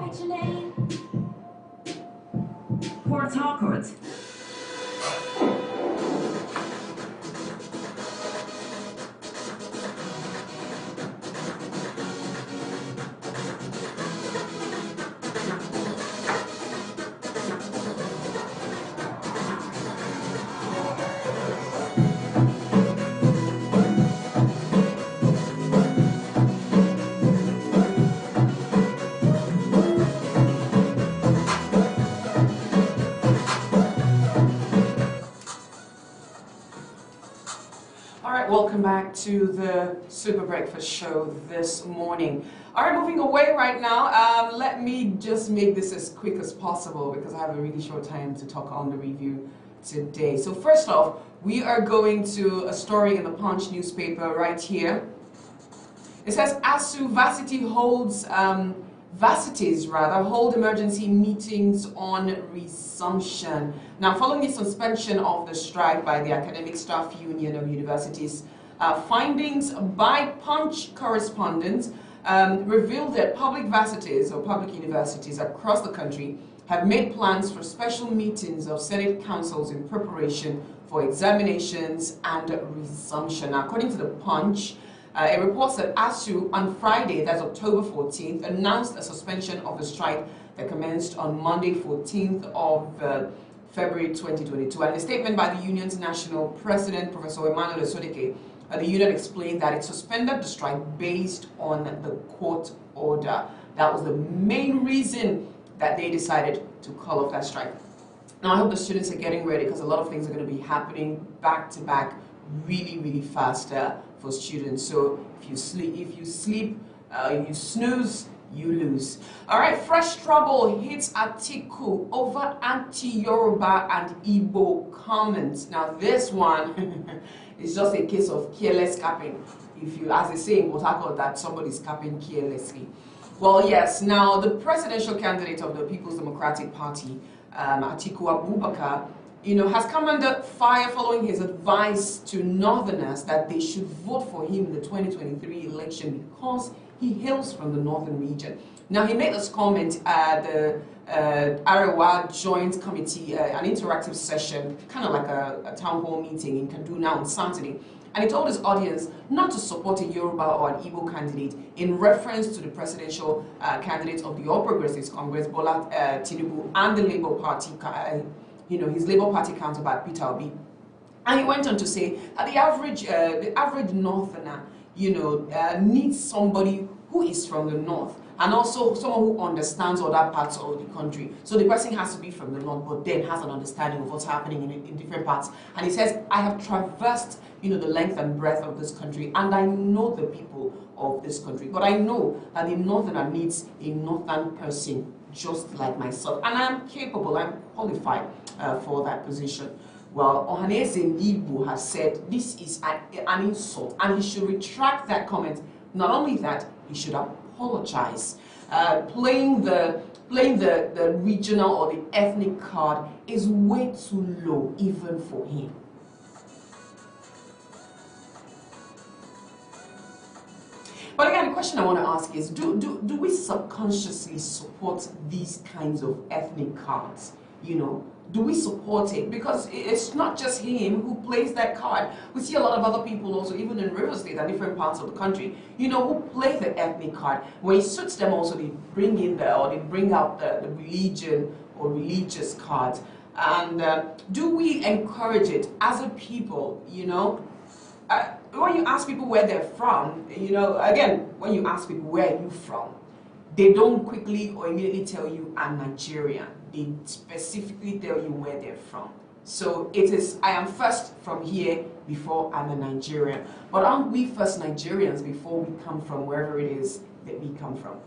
write your name. Port Harcourt. Welcome back to the Super Breakfast Show this morning. All right, moving away right now. Let me just make this as quick as possible because I have a really short time to talk on the review today. So first off, we are going to a story in the Punch newspaper right here. It says ASUU Varsities hold emergency meetings on resumption. Now, following the suspension of the strike by the Academic Staff Union of Universities, findings by Punch correspondents revealed that public varsities or public universities across the country have made plans for special meetings of Senate councils in preparation for examinations and resumption. Now, according to the Punch, it reports that ASUU on Friday, that's October 14th, announced a suspension of the strike that commenced on Monday 14th of February 2022. And in a statement by the union's national president, Professor Emmanuel Esodeke, the union explained that it suspended the strike based on the court order. That was the main reason that they decided to call off that strike. Now, I hope the students are getting ready because a lot of things are going to be happening back to back really fast for students. So if you snooze, you lose. All right, fresh trouble hits Atiku over anti-Yoruba and Igbo comments. Now this one is just a case of careless capping. If you, as they say in Port Harcourt, that somebody's capping carelessly. Well, yes. Now the presidential candidate of the People's Democratic Party, Atiku Abubakar, has come under fire following his advice to Northerners that they should vote for him in the 2023 election because he hails from the northern region. Now, he made this comment at the Arewa Joint Committee, an interactive session, kind of like a town hall meeting in Kaduna on Saturday. And he told his audience not to support a Yoruba or an Igbo candidate in reference to the presidential candidate of the All Progressives Congress, Bola Tinubu, and the Labour Party, his Labour Party counterpart, Peter Obi. And he went on to say that the average Northerner, needs somebody who is from the north and also someone who understands other parts of the country. So the person has to be from the north, but then has an understanding of what's happening in different parts. And he says, I have traversed, the length and breadth of this country, and I know the people of this country. But I know that the northerner needs a northern person just like myself, and I am capable, I'm qualified for that position. Well, Ohaneze Igbo has said this is an insult, and he should retract that comment. Not only that, he should apologize. Playing the regional or the ethnic card is way too low, even for him. But again, the question I want to ask is, do we subconsciously support these kinds of ethnic cards? Do we support it? Because it's not just him who plays that card. We see a lot of other people also, even in River State and different parts of the country, who play the ethnic card. When it suits them also, they bring out the religion or religious cards. And do we encourage it as a people, when you ask people where they're from, again, when you ask people where are you from, they don't quickly or immediately tell you I'm Nigerian. They specifically tell you where they're from. So it is, I am first from here before I'm a Nigerian. But aren't we first Nigerians before we come from wherever it is that we come from?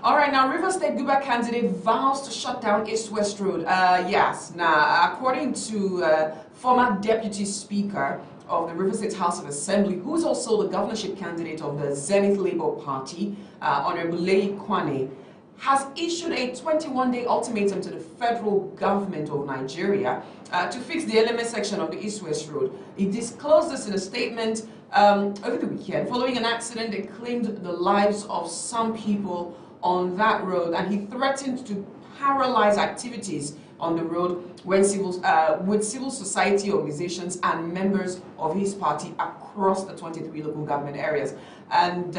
All right, now River State Guber candidate vows to shut down East-West Road. Yes, now according to former Deputy Speaker of the River State House of Assembly, who is also the governorship candidate of the Zenith Labour Party, Honorable Lei Kwane, has issued a 21-day ultimatum to the federal government of Nigeria to fix the LMS section of the East-West Road. He disclosed this in a statement over the weekend following an accident that claimed the lives of some people on that road, and he threatened to paralyze activities on the road when with civil society organizations and members of his party across the 23 local government areas. And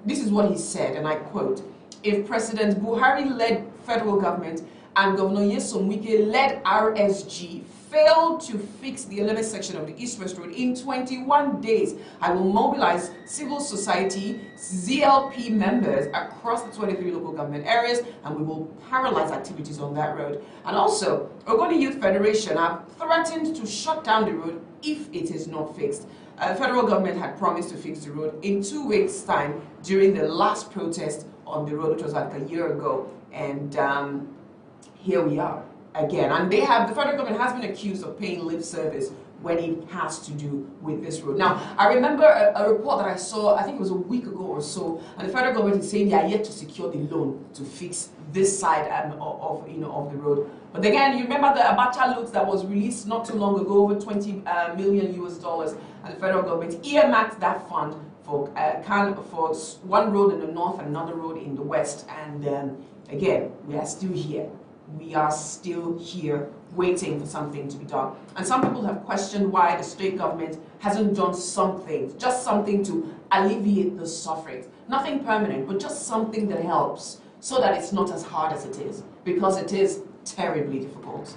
this is what he said, and I quote, "If President Buhari-led federal government and Governor Nyesom Wike-led RSG failed to fix the 11th section of the East-West Road in 21 days, I will mobilize civil society, ZLP members across the 23 local government areas, and we will paralyze activities on that road." And also, Ogoni Youth Federation have threatened to shut down the road if it is not fixed. The federal government had promised to fix the road in 2 weeks' time during the last protest on the road, which was like a year ago, and here we are again. And the federal government has been accused of paying lip service when it has to do with this road. Now, I remember a report that I saw, I think it was a week ago or so, and the federal government is saying they are yet to secure the loan to fix this side of the road. But again, you remember the Abacha loot that was released not too long ago, over $20 million US, and the federal government earmarked that fund for one road in the north and another road in the west. And again, we are still here. We are still here waiting for something to be done. And some people have questioned why the state government hasn't done something, just something to alleviate the suffering. Nothing permanent, but just something that helps so that it's not as hard as it is, because it is terribly difficult.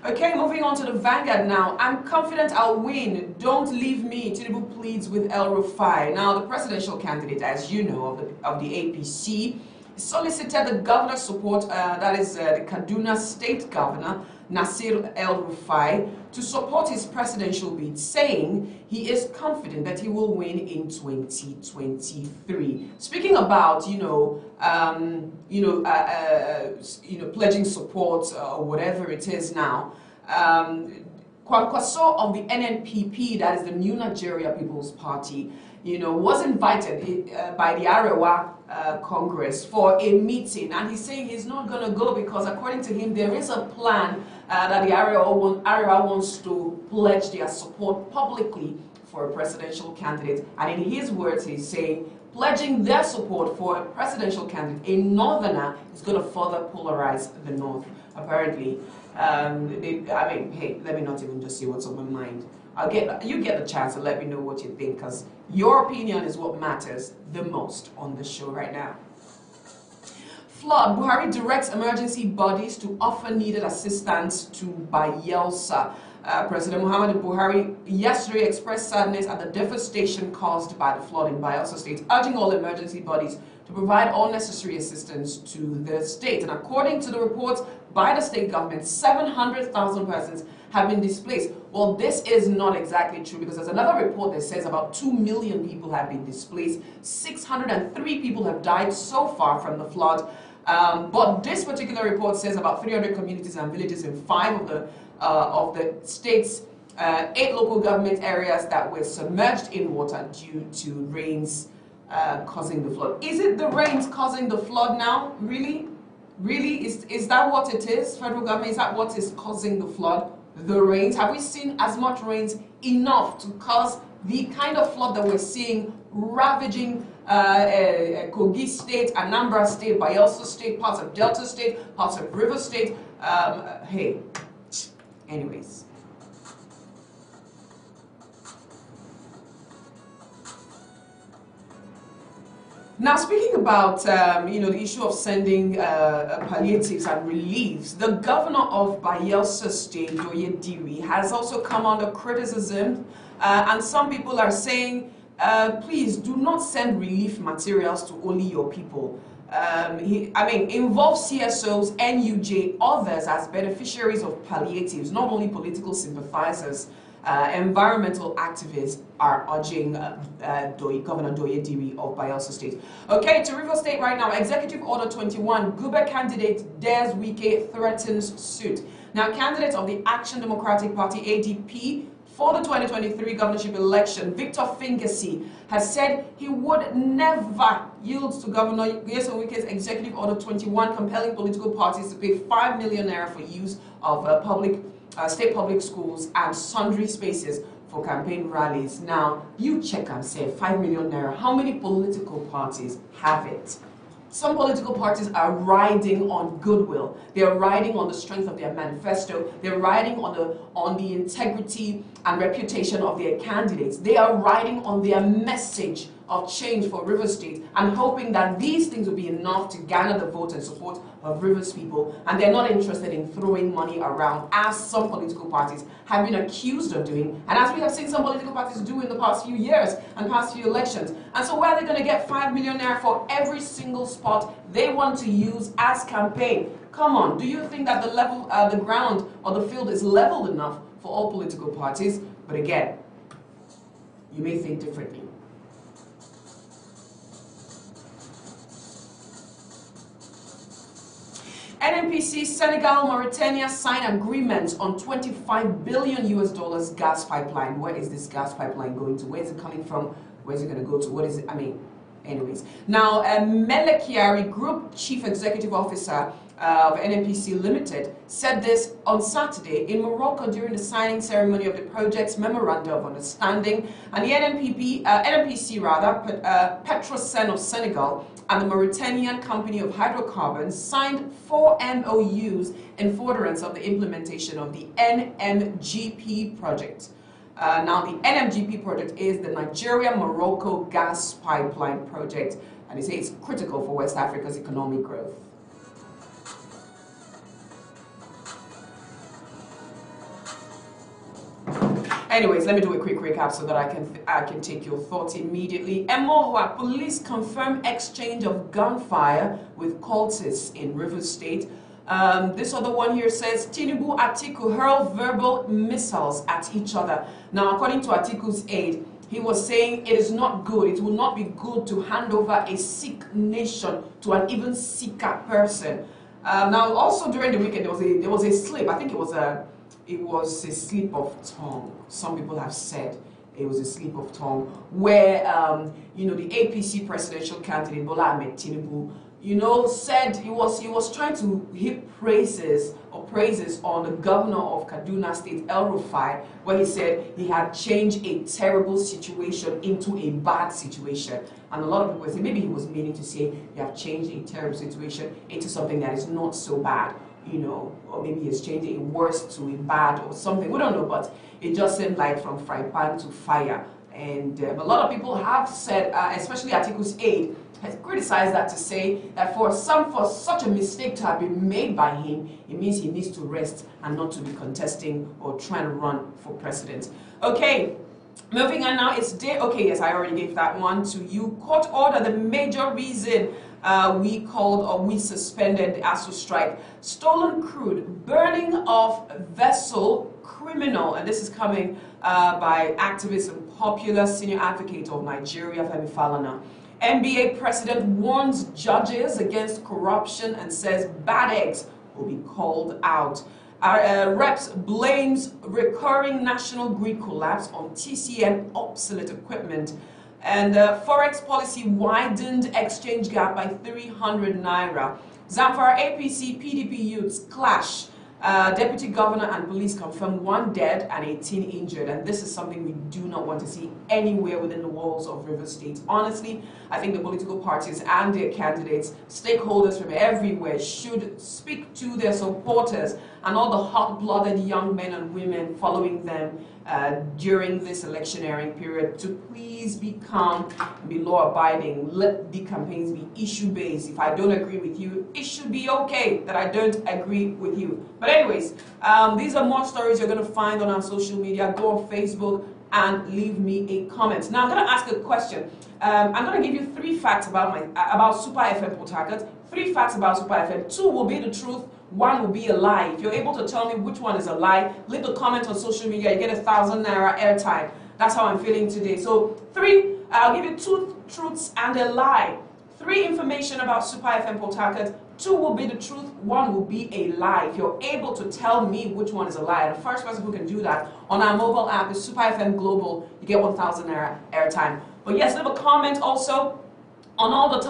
Okay, moving on to the Vanguard now. "I'm confident I'll win. Don't leave me," Tinubu pleads with El-Rufai. Now, the presidential candidate, as you know, of the APC, solicited the governor's support, that is the Kaduna State Governor, Nasir El-Rufai, to support his presidential bid, saying he is confident that he will win in 2023. Speaking about, pledging support or whatever it is now, Kwankwaso of the NNPP, that is the New Nigeria People's Party, was invited by the Arewa Congress for a meeting, and he's saying he's not going to go because, according to him, there is a plan that the Arewa wants to pledge their support publicly for a presidential candidate. And in his words, he's saying pledging their support for a presidential candidate, a northerner, is going to further polarize the north. Apparently, hey, let me not even just say what's on my mind. You get the chance to let me know what you think, because your opinion is what matters the most on the show right now. Flood. Buhari directs emergency bodies to offer needed assistance to Bayelsa. President Muhammadu Buhari yesterday expressed sadness at the devastation caused by the flood in Bayelsa State, urging all emergency bodies to provide all necessary assistance to the state. And according to the reports by the state government, 700,000 persons have been displaced. Well, this is not exactly true, because there's another report that says about 2 million people have been displaced. 603 people have died so far from the flood. But this particular report says about 300 communities and villages in 5 of the state's 8 local government areas that were submerged in water due to rains causing the flood. Is it the rains causing the flood now? Really? Really? Is that what it is? Federal government, is that what is causing the flood? The rains? Have we seen as much rains enough to cause the kind of flood that we're seeing ravaging Kogi State, Anambra State, Bayelsa State, parts of Delta State, parts of River State? Hey, anyways. Now, speaking about the issue of sending palliatives and reliefs, the governor of Bayelsa State, Doye Diri, has also come under criticism, and some people are saying, please do not send relief materials to only your people. Involve CSOs, NUJ, others as beneficiaries of palliatives, not only political sympathizers. Environmental activists are urging Governor Doye Diri of Bayelsa State. Okay, to River State right now. Executive Order 21, Gube candidate dares Wike threatens suit. Now, candidates of the Action Democratic Party, ADP, for the 2023 governorship election, Victor Fingesi has said he would never yield to Governor Nyesom Wike's Executive Order 21 compelling political parties to pay 5 million naira for use of state public schools and sundry spaces for campaign rallies. Now, you check and say 5 million naira. How many political parties have it? Some political parties are riding on goodwill. They're riding on the strength of their manifesto. They're riding on the integrity and reputation of their candidates. They are riding on their message of change for Rivers State and hoping that these things will be enough to garner the vote and support of Rivers people. And they're not interested in throwing money around, as some political parties have been accused of doing, and as we have seen some political parties do in the past few years and past few elections. And so where are they going to get 5 million naira for every single spot they want to use as campaign? Come on, do you think that the ground or the field is leveled enough for all political parties? But again, you may think differently. NNPC, Senegal, Mauritania sign agreement on 25 billion US dollars gas pipeline. Where is this gas pipeline going to? Where is it coming from? Where is it going to go to? What is it? I mean, anyways. Now, Mele Kyari, Group Chief Executive Officer of NNPC Limited, said this on Saturday in Morocco during the signing ceremony of the project's Memorandum of Understanding. And the NNPC, Petrosen of Senegal, and the Mauritanian Company of Hydrocarbons signed 4 MOUs in furtherance of the implementation of the NMGP project. Now, the NMGP project is the Nigeria-Morocco gas pipeline project, and they say it's critical for West Africa's economic growth. Anyways, let me do a quick recap so that I can take your thoughts immediately. Emohua, police confirm exchange of gunfire with cultists in Rivers State. This other one here says Tinubu Atiku hurl verbal missiles at each other. Now, according to Atiku's aide, he was saying it is not good, it will not be good to hand over a sick nation to an even sicker person. Now, also during the weekend, there was a slip. I think it was a slip of tongue. Some people have said it was a slip of tongue where, the APC presidential candidate Bola Ahmed Tinubu, said he was trying to heap praises on the governor of Kaduna State, El Rufai, where he said he had changed a terrible situation into a bad situation. And a lot of people say maybe he was meaning to say you have changed a terrible situation into something that is not so bad. Or maybe he's changed a worse to a bad or something. We don't know, but it just seemed like from fry pan to fire. And a lot of people have said, especially Atiku's aide, has criticized that to say that for such a mistake to have been made by him, it means he needs to rest and not to be contesting or trying to run for president. Okay. Moving on now, it's day. Okay, yes, I already gave that one to you. Court order, the major reason we suspended the ASU strike. Stolen crude, burning of vessel, criminal. And this is coming by activist and popular senior advocate of Nigeria, Femi Falana. NBA president warns judges against corruption and says bad eggs will be called out. Reps blames recurring national grid collapse on TCN obsolete equipment. And Forex policy widened exchange gap by 300 naira. Zamfara APC PDP youths clash. Deputy governor and police confirm 1 dead and 18 injured, and this is something we do not want to see anywhere within the walls of Rivers State. Honestly, I think the political parties and their candidates, stakeholders from everywhere should speak to their supporters and all the hot-blooded young men and women following them during this electioneering period to please be calm, be law-abiding, let the campaigns be issue-based. If I don't agree with you, it should be okay that I don't agree with you. But anyways, these are more stories you're going to find on our social media. Go on Facebook and leave me a comment. Now, I'm going to ask a question. I'm going to give you 3 facts about Super FM Port Harcourt. 3 facts about Super FM. 2 will be the truth. 1 will be a lie. If you're able to tell me which one is a lie, leave the comment on social media. You get 1,000 naira airtime. That's how I'm feeling today. So 3, I'll give you 2 truths and a lie. 3 information about Super FM Port Harcourt. 2 will be the truth, 1 will be a lie. If you're able to tell me which one is a lie, the first person who can do that on our mobile app is Super FM Global. You get 1,000 naira airtime. But yes, leave a comment also on all the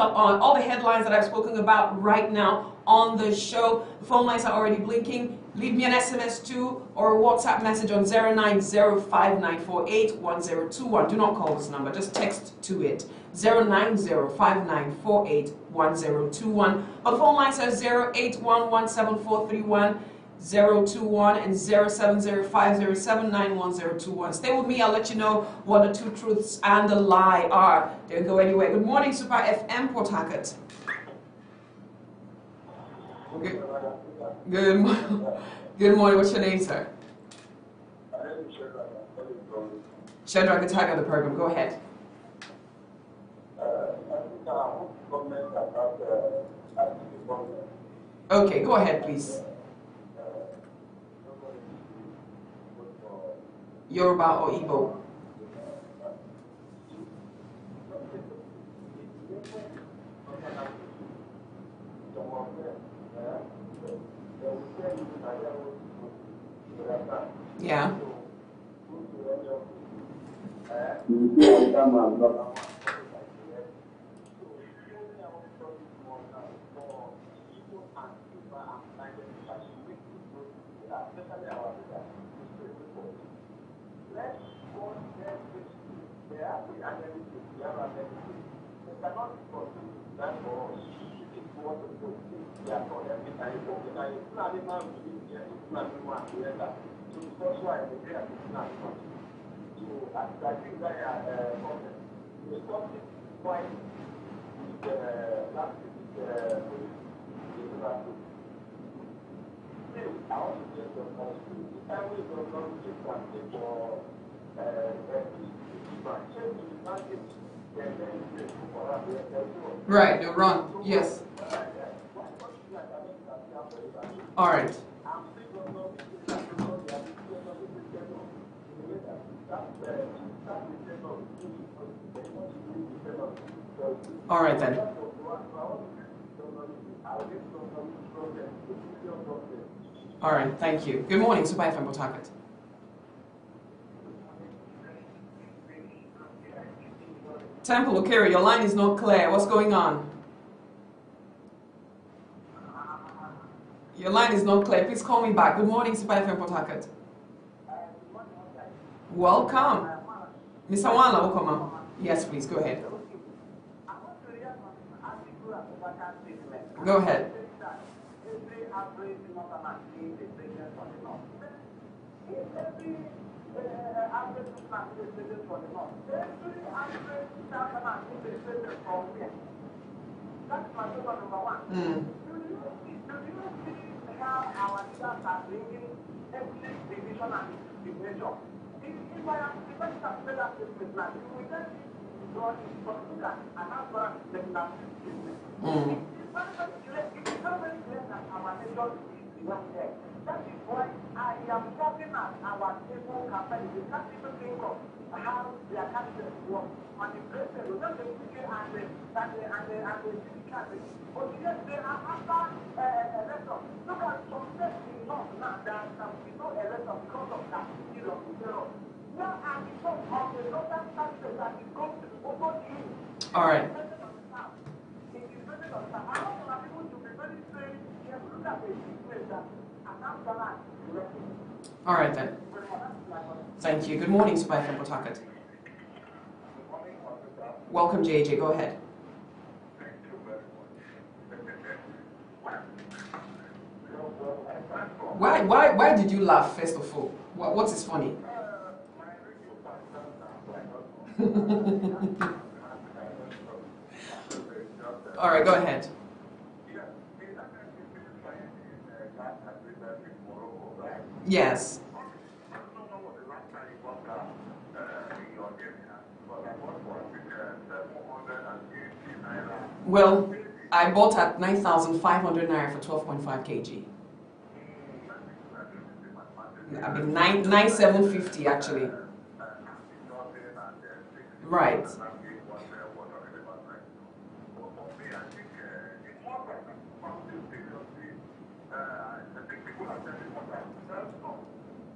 headlines that I've spoken about right now on the show. The phone lines are already blinking. Leave me an SMS too or a WhatsApp message on 09059481021. Do not call this number, just text to it. 09059481021. Or the phone line says 08117431 021 and 070507911021. Stay with me, I'll let you know what the 2 truths and the lie are. Don't go anywhere. Good morning, Super FM Port Harcourt. Okay. Good morning. Good morning. What's your name, sir? Shadrach, the tiger of the program. Go ahead. Okay, go ahead, please. Yoruba or Igbo? Yeah. Right, they'll run. Yes. All right. All right then. All right, thank you. Good morning, Super FM Port Harcourt. Temple Okere, your line is not clear. What's going on? Your line is not clear. Please call me back. Good morning, Super FM Port Harcourt. Welcome. Mr. Wala, welcome. Yes, please, go ahead. Go ahead. That's my number one. Do you see how our leaders are bringing ethnic division and discrimination? If I am the best of better business now, you will just draw in Portugal and not go and take that business. It's not very clear that our nation is not there. That is why I am talking at our table campaign. We can't even think of how their candidates work. And the president will not be speaking and the city candidates. But yes, they are after election. Look at some states in North now that we know election because of that period of terror. Now, and because of the northern candidates that is going to be over to you. All right. It is better on the I want people to be very straight. Look at the situation. All right then. Thank you. Good morning, Super FM Port Harcourt. Welcome, JJ. Go ahead. Why did you laugh, first of all? What is funny? All right, go ahead. Yes. Well, I bought at 9,500 naira for 12.5 kg. I mean, 9,750 actually. Right. I think people are telling what I said.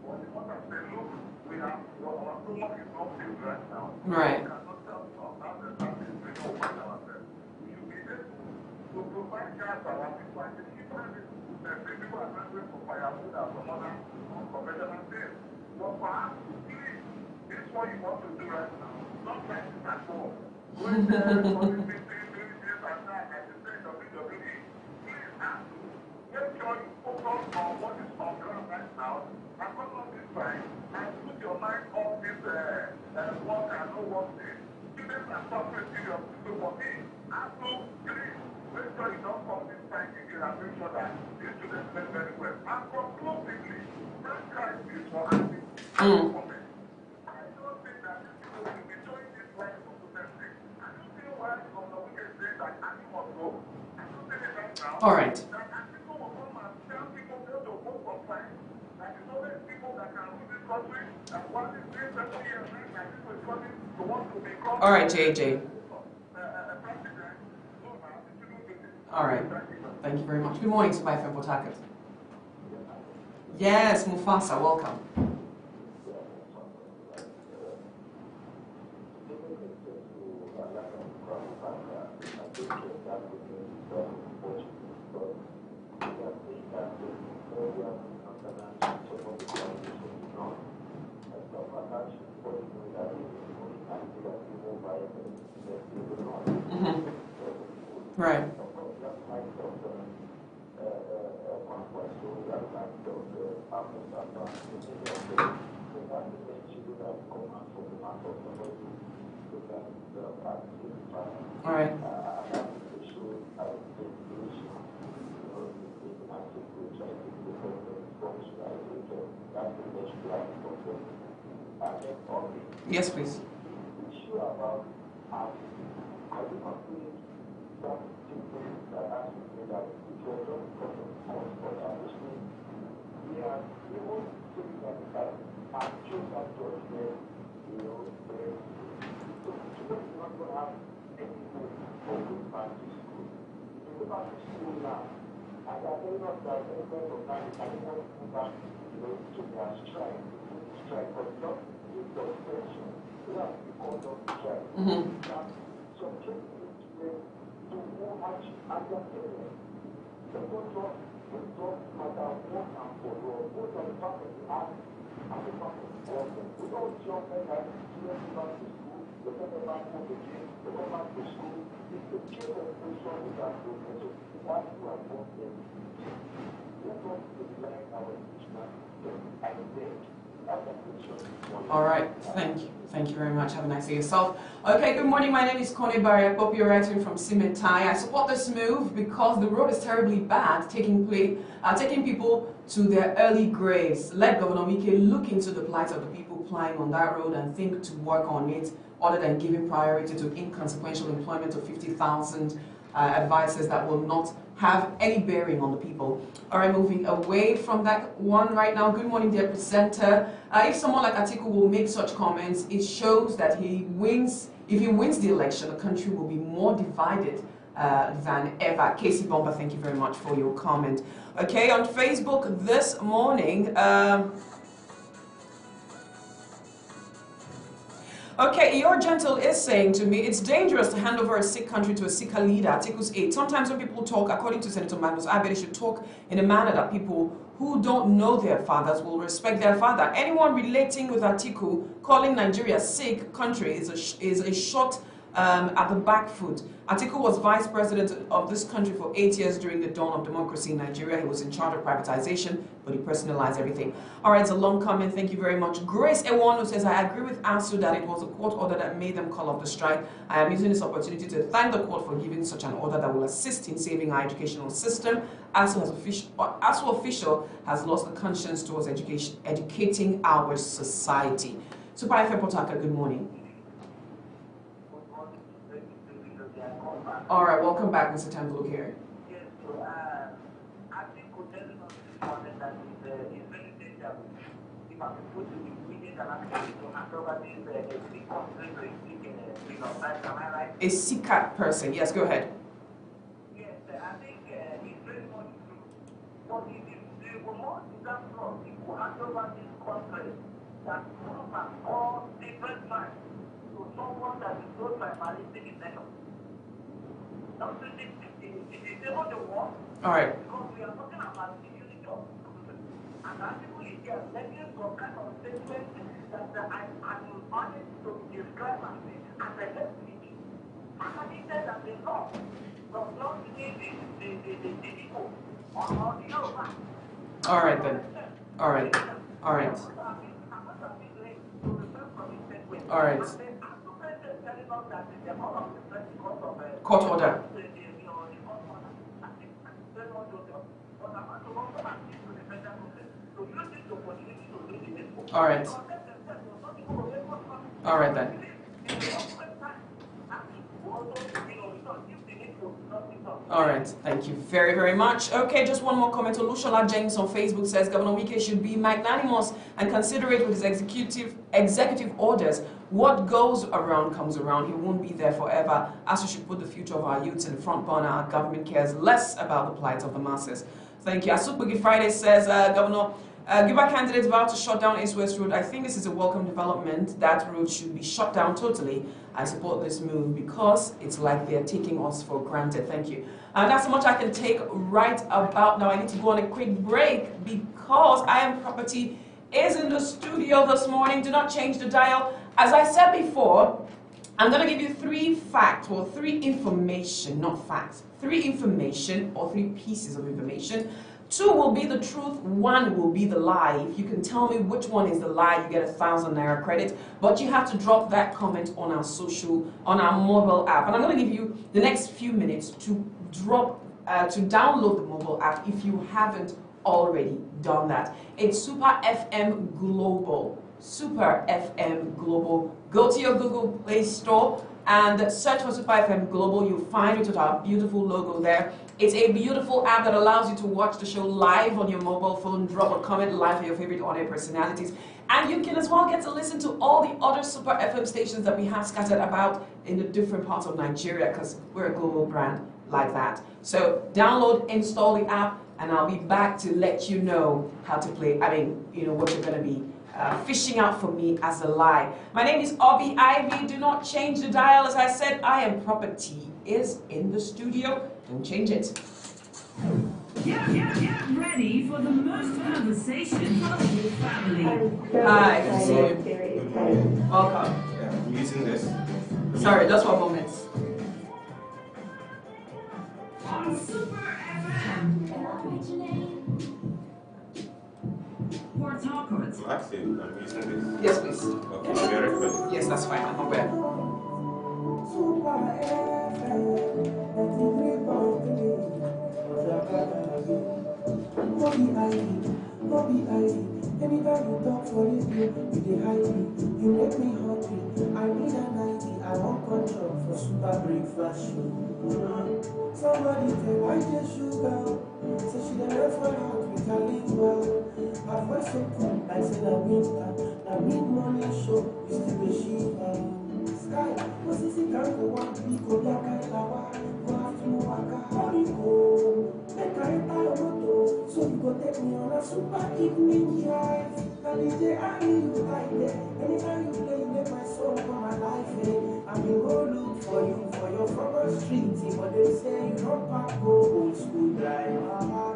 What I said, look, we have our stomach is not filled right now. Right. We cannot tell from now that that is we don't find ourselves. We should be able to provide gas for our people. I think people are asking for firewood and some other unconventional things. But perhaps, please, this is what you want to do right now. Not like this at all. Going there, doing this and that, as you said, WWE, please ask to make sure you focus on what is on ground right now and come on this side and put your mind off this work and no work thing. Students are suffering seriously. So for me, ask to please make sure you don't come this side again and make sure that these students learn very well. And conclusively, first Christ is for asking comment. I don't think that these people will be showing this life for protesting. I don't think why on the weekend say that Annie must go. I don't think it right now. All right. That people will come and tell people go to vote for Christ. That is always people that can rule this country. And one is doing 30 years right, and people is coming to want to become. All right, JJ. President. No, man, it shouldn't be this. All right. Thank you very much. Good morning, Super FM Port Harcourt. Yes, Mufasa, welcome. Mm-hmm. Right. All right. Yes, please. Mm-hmm. All right, thank you very much. Have a nice day yourself. Okay, good morning. My name is Connie Barrier, copywriter from Cimentai. I support this move because the road is terribly bad, taking people to their early graves. Let Governor Mike look into the plight of the people plying on that road and think to work on it, other than giving priority to inconsequential employment of 50,000 advisors that will not have any bearing on the people. All right, moving away from that one right now. Good morning, dear presenter. If someone like Atiku will make such comments, it shows that he wins. If he wins the election, the country will be more divided than ever. Casey Bomber, thank you very much for your comment. Okay, on Facebook this morning. Okay, your gentle is saying to me, it's dangerous to hand over a sick country to a sicker leader. Articles 8. Sometimes when people talk, according to Senator Magnus Abe, they should talk in a manner that people who don't know their fathers will respect their father. Anyone relating with Atiku, calling Nigeria sick country is a shot at the back foot. Atiku was vice president of this country for 8 years during the dawn of democracy in Nigeria. He was in charge of privatization, but he personalized everything. All right, it's a long comment. Thank you very much. Grace Ewano says, I agree with ASU that it was a court order that made them call off the strike. I am using this opportunity to thank the court for giving such an order that will assist in saving our educational system. ASU official has lost the conscience towards educating our society. Super FM Port Harcourt, good morning. All right, welcome back, Mr. Tambulukere. Yes, so I think telling us this morning that is very dangerous. If I'm put to the immediate and actually to hand over this sick country to a sick life, am I right? A sick person, yes, go ahead. Yes, I think it's very much true. What will more deserve law, people hand over this country that prove and all different times to someone that is so tribalistic in nature. Don't you think it is able to work? All right. Because we are talking about the unity of people. And that people is here making some kind of statement that I'm honest to describe as a hate speech. And I said that the law does not need the people or the Yoruba. All right then. All right. All right. All right. Court order. All right. All right then. All right, thank you very, very much. Okay, just one more comment. Olushola James on Facebook says Governor Wike should be magnanimous and considerate with his executive orders. What goes around comes around. He won't be there forever. As we should put the future of our youths in the front burner, our government cares less about the plight of the masses. Thank you. Asukbugi Friday says, Governor, Giba candidates vow to shut down East-West Road. I think this is a welcome development. That road should be shut down totally. I support this move because it's like they're taking us for granted. Thank you. That's how much I can take right about now. I need to go on a quick break because I Am Property is in the studio this morning. Do not change the dial. As I said before, I'm going to give you three facts, or three information, not facts. Three information or three pieces of information. Two will be the truth, one will be the lie. If you can tell me which one is the lie, you get 1,000 Naira credit. But you have to drop that comment on our mobile app. And I'm going to give you the next few minutes to download the mobile app if you haven't already done that. It's Super FM Global. Super FM Global. Go to your Google Play Store and search for Super FM Global. You'll find it with our beautiful logo there. It's a beautiful app that allows you to watch the show live on your mobile phone, drop a comment live for your favorite audio personalities, and you can as well get to listen to all the other Super FM stations that we have scattered about in the different parts of Nigeria, because we're a global brand like that. So download, install the app, and I'll be back to let you know how to play. I mean, you know, what you're going to be fishing out for me as a lie. My name is Obi Ivy. Do not change the dial. As I said, I Am Property is in the studio. Don't change it. Get ready for the most conversation for the whole family. Hi, good to see you. Welcome. Yeah, I'm using this. Sorry, just 1 moment. On Super FM. For talkers. Actually, I'm using this. Yes, please. Okay, very good. Yes, that's fine. I'm aware. Anytime you talk for it, you dey hide me. You make me hungry. I need a 90. I want control for super breakfast show. Somebody tell I just sugar. So she dey rest my heart with her lingua. Her voice so cool, like say the winter. The mid-morning show, we still be shiver. Sky, no sissy can't go on. We go back at Lawa. Go after Waka. Hurry go. Make I enter your motor. So you go take me on a super evening drive. Now DJ, I need you right there. Anytime you play, you make my soul come alive. I will go look for you for your proper street. But they say you don't pack go old school drive.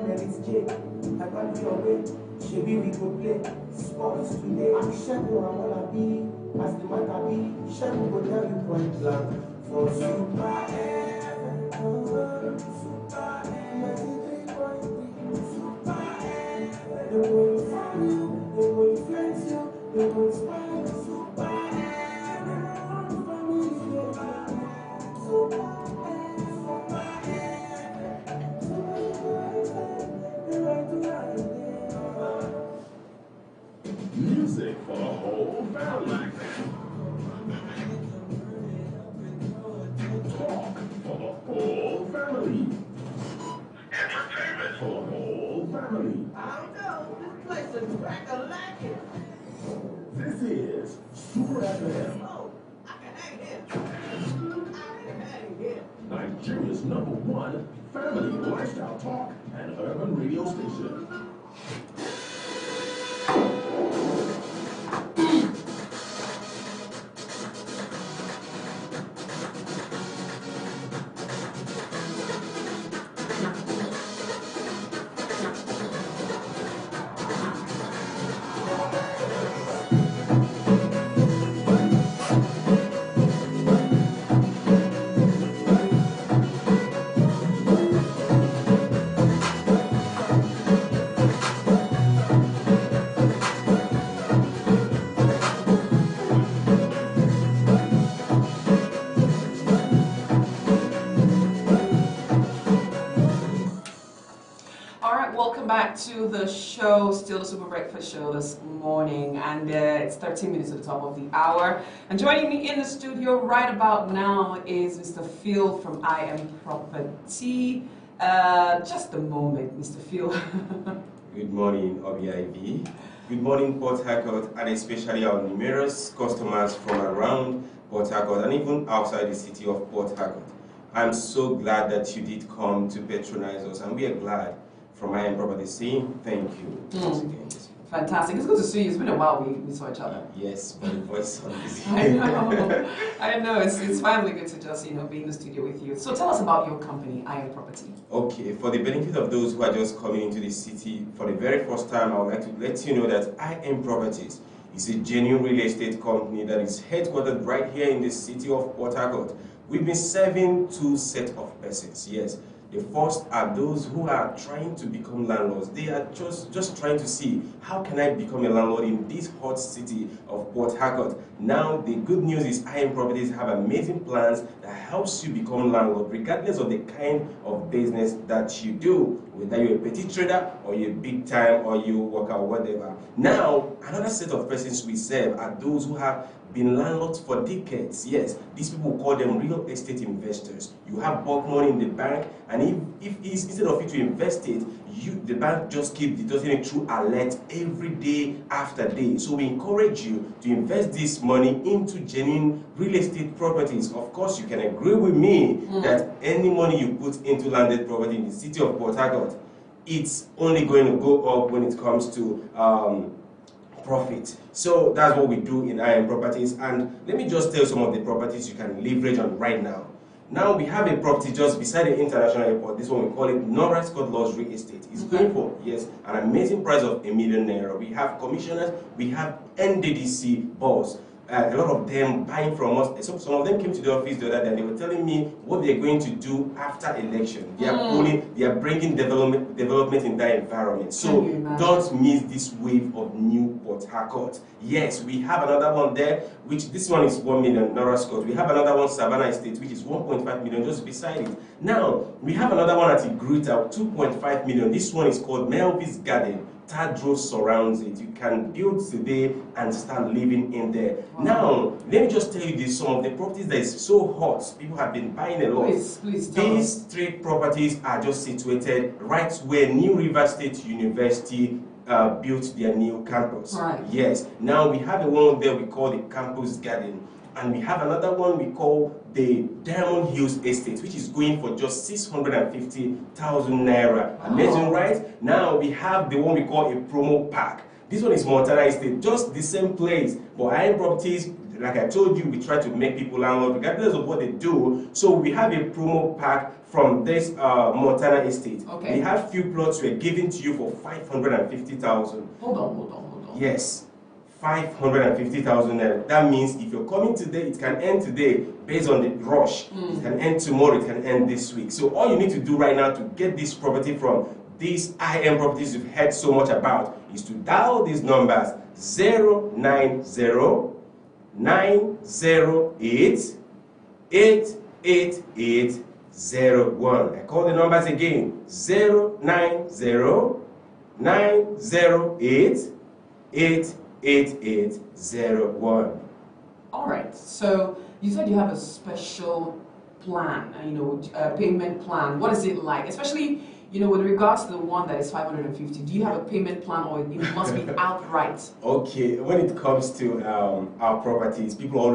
There is Jake. I got your way. Shebi we go play sports today. I'm Sheku, I wanna be as the matter be. Sheku go tell you point blank for Super FM. Super FM. Super FM. They will inform you, they will influence you, they will inspire you. Super FM. Family, Super FM. Super Music for the whole family. Talk for the whole family. Entertainment for the whole family. I don't know, this place is crack-a-lackin'. This is Super FM, Oh, I can hang here. I can hang here. Nigeria's #1 family lifestyle talk and urban radio station. Welcome back to the show, still the Super Breakfast Show this morning, and it's 13 minutes to the top of the hour. And joining me in the studio right about now is Mr. Phil from I Am Property. Just a moment, Mr. Phil. Good morning, OBIV. Good morning, Port Harcourt, and especially our numerous customers from around Port Harcourt and even outside the city of Port Harcourt. I'm so glad that you did come to patronize us, and we are glad from I Am Property saying thank you once again. Fantastic. It's good to see you. It's been a while we saw each other. Yes, but the voice on this. I know. I know. It's finally good to just be in the studio with you. So tell us about your company, I Am Property. Okay, for the benefit of those who are just coming into the city for the very first time, I would like to let you know that I Am Properties is a genuine real estate company that is headquartered right here in the city of Port Harcourt. We've been serving two sets of persons. Yes. The first are those who are trying to become landlords. They are just trying to see, how can I become a landlord in this hot city of Port Harcourt? Now, the good news is I Am Properties have amazing plans that helps you become landlord, regardless of the kind of business that you do, whether you're a petty trader or you're big time or you work out whatever. Now, another set of persons we serve are those who have been landlords for decades. Yes, these people call them real estate investors. You have bulk money in the bank, and if instead of you to invest it, the bank just keeps deducting it through alert every day after day. So we encourage you to invest this money into genuine real estate properties. Of course, you can agree with me that any money you put into landed property in the city of Port Harcourt, it's only going to go up when it comes to profit. So that's what we do in I Am Properties, and let me just tell you some of the properties you can leverage on right now. Now we have a property just beside the international airport. This one we call it Nora Scott Luxury Estate. It's going for, yes, an amazing price of ₦1 million. We have commissioners, we have NDDC boss. A lot of them buying from us. Some of them came to the office the other day and they were telling me what they're going to do after election. They are bringing development in that environment. So don't miss this wave of new Port Harcourt. Yes, we have another one there, which this one is $1 million, Nora Scott. We have another one, Savannah Estate, which is 1.5 million just beside it. Now, we have another one at Igruta, 2.5 million. This one is called Melvis Garden. Third road surrounds it. You can build today and start living in there. Wow. Now, let me just tell you this, some of the properties that is so hot, people have been buying a lot. Please tell us. These three properties are just situated right where New River State University built their new campus. Right. Yes. Now, we have a one there we call the Campus Garden. And we have another one we call the Diamond Hills Estate, which is going for just 650,000 naira. Amazing, right? Now we have the one we call a promo pack. This one is Montana Estate, just the same place. But I Am Properties, like I told you, we try to make people landlord regardless of what they do. So we have a promo pack from this Montana Estate. Okay. We have few plots we're giving to you for 550,000. Hold on. Yes. 550,000 naira. That means if you're coming today, it can end today based on the rush. It can end tomorrow, it can end this week. So all you need to do right now to get this property from these I Am Properties you've heard so much about is to dial these numbers 090-908-88801. I call the numbers again, 090-908-88801. All right. So you said you have a special plan, payment plan. What is it like? Especially, with regards to the one that is 550. Do you have a payment plan, or it must be outright? Okay. When it comes to our properties, people are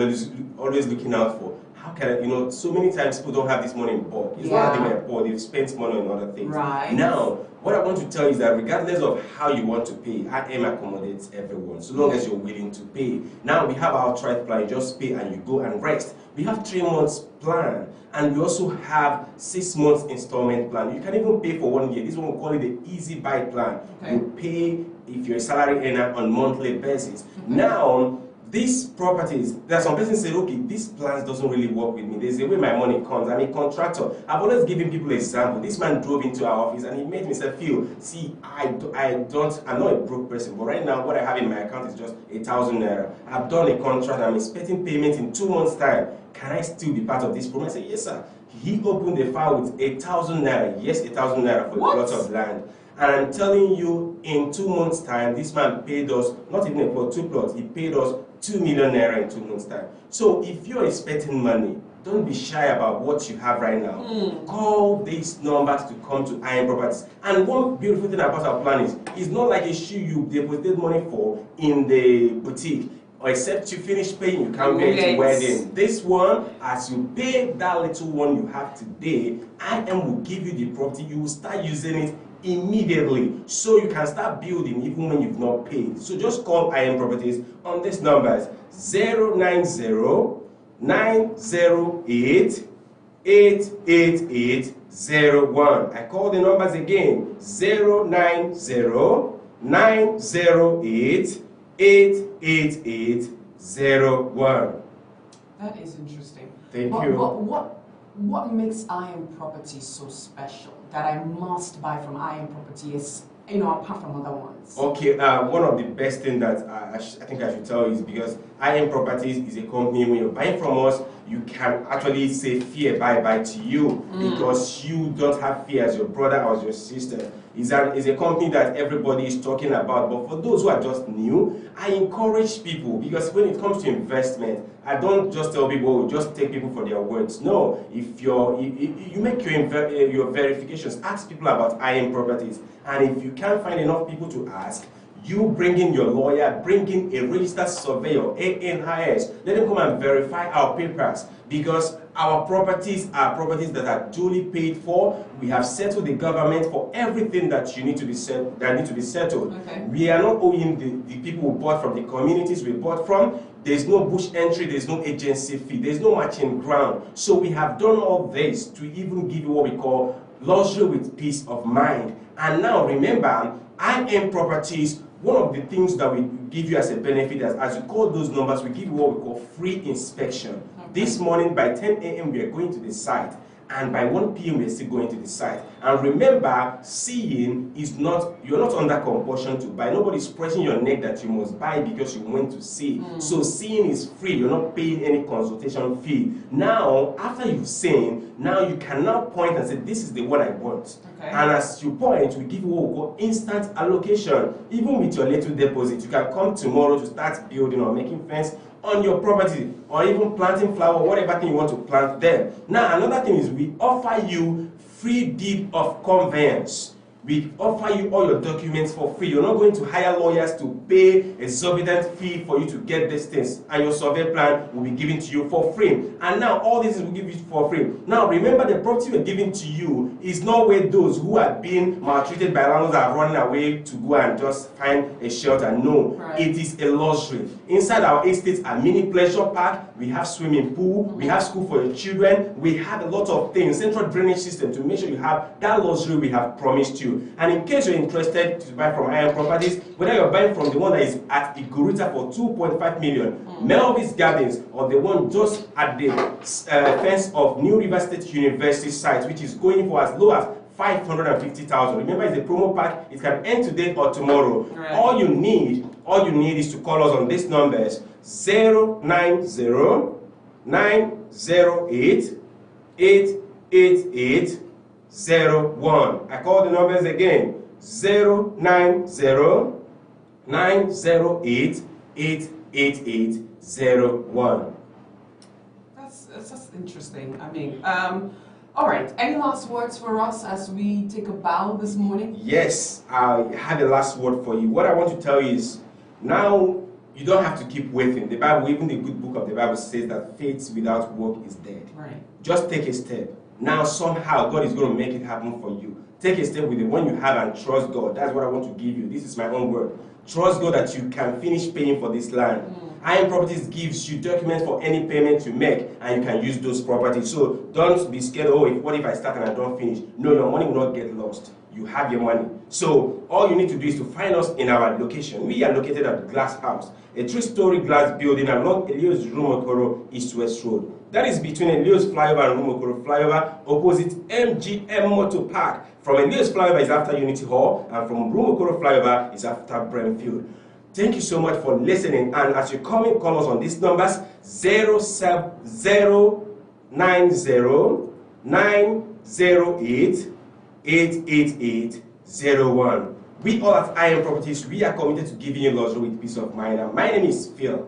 always looking out for, how can I, so many times people don't have this money in bulk. It's not that they were poor, they've spent money on other things. Right. Now, What I want to tell you is that regardless of how you want to pay, IM accommodates everyone, so long as you're willing to pay. Now we have our outright plan, you just pay and you go and rest. We have 3 months plan, and we also have 6 months installment plan. You can even pay for 1 year. This one we call it the easy buy plan. Okay. You pay if you're a salary earner on monthly basis. Now, these properties, there are some persons say, okay, this plan doesn't really work with me. There's a way my money comes. I'm a contractor. I've always given people an example. This man drove into our office and he made me say, Phil, see, I'm not a broke person, but right now what I have in my account is just 1,000 naira. I've done a contract, I'm expecting payment in 2 months' time. Can I still be part of this program? I said, yes, sir. He opened the file with 1,000 naira. Yes, 1,000 naira for a plot of land. And I'm telling you, in 2 months' time, this man paid us, not even a plot, 2 plots, he paid us 2 million naira in 2 months' time. So if you're expecting money, don't be shy about what you have right now. Call these numbers to come to IM Properties. And one beautiful thing about our plan is, it's not like a shoe you deposited money for in the boutique. Or except you finish paying, you can't wear it to wedding. This one, as you pay that little one you have today, IM will give you the property. You will start using it immediately, so you can start building even when you've not paid. So just call IM Properties on these numbers: 090 908 88801. I call the numbers again: 090 908 88801. That is interesting. Thank you. What makes IM Properties so special that I must buy from IM Properties, apart from other ones? Okay, one of the best things that I think I should tell you is because IM Properties is a company, when you're buying from us, you can actually say fear bye-bye to you because you don't have fear as your brother or as your sister. It's a company that everybody is talking about, but for those who are just new, I encourage people, because when it comes to investment, I don't just tell people, just take people for their words. No, if you make your verifications, ask people about IM Properties, and if you can't find enough people to ask, you bring in your lawyer, bring in a registered surveyor, ANIS, let them come and verify our papers, because our properties are properties that are duly paid for. We have settled the government for everything that need to be settled. Okay. We are not owing the people who bought from the communities we bought from. There's no bush entry, there's no agency fee, there's no matching ground. So we have done all this to even give you what we call luxury with peace of mind. And now remember, IM Properties, one of the things that we give you as a benefit, as you call those numbers, we give you what we call free inspection. Okay. This morning by 10 a.m. we are going to the site, and by 1 p.m. we are still going to the site. And remember, seeing is not, you're not under compulsion to buy. Nobody's pressing your neck that you must buy because you went to see. So seeing is free. You're not paying any consultation fee. Now, after you've seen, now you can now point and say, this is the one I want. Okay. And as you point, we give you what we call instant allocation. Even with your little deposit, you can come tomorrow to start building or making fence on your property, or even planting flower, whatever thing you want to plant there. Now, another thing is we offer you free deed of conveyance. We offer you all your documents for free. You're not going to hire lawyers to pay a exorbitant fee for you to get these things, and your survey plan will be given to you for free. And now all this will give you for free. Now remember, the property we're giving to you is not where those who have been maltreated by landlords are running away to go and just find a shelter. No, it is a luxury. Inside our estate, a mini pleasure park, we have swimming pool, we have school for your children, we have a lot of things, central drainage system to make sure you have that luxury we have promised you. And in case you're interested to buy from IM Properties, whether you're buying from the one that is at Igorita for 2.5 million, Melvis Gardens, or the one just at the fence of New River State University site, which is going for as low as 550,000. Remember, it's a promo pack. It can end today or tomorrow. Right. All you need is to call us on these numbers: 090 908 888 01. I call the numbers again: 090 908 88801. That's interesting. I mean, all right. Any last words for us as we take a bow this morning? Yes, I have a last word for you. What I want to tell you is, now you don't have to keep waiting. The Bible, even the good book of the Bible, says that faith without work is dead. Right. Just take a step. Now somehow God is going to make it happen for you. take a step with the one you have and trust God. That's what I want to give you. This is my own word. Trust God that you can finish paying for this land. IM Properties gives you documents for any payment you make, and you can use those properties. So don't be scared, oh, what if I start and I don't finish? No, your money will not get lost. You have your money. So all you need to do is to find us in our location. We are located at Glass House, a 3-story glass building along Elios Rumokoro East-West Road. That is between Elios Flyover and Rumokoro Flyover, opposite MGM Motor Park. From Elios Flyover is after Unity Hall, and from Rumokoro Flyover is after Brentfield. Thank you so much for listening, and as you come in, call us on these numbers: 07090888801. We all at IM Properties, we are committed to giving you luxury with peace of mind. And my name is Phil,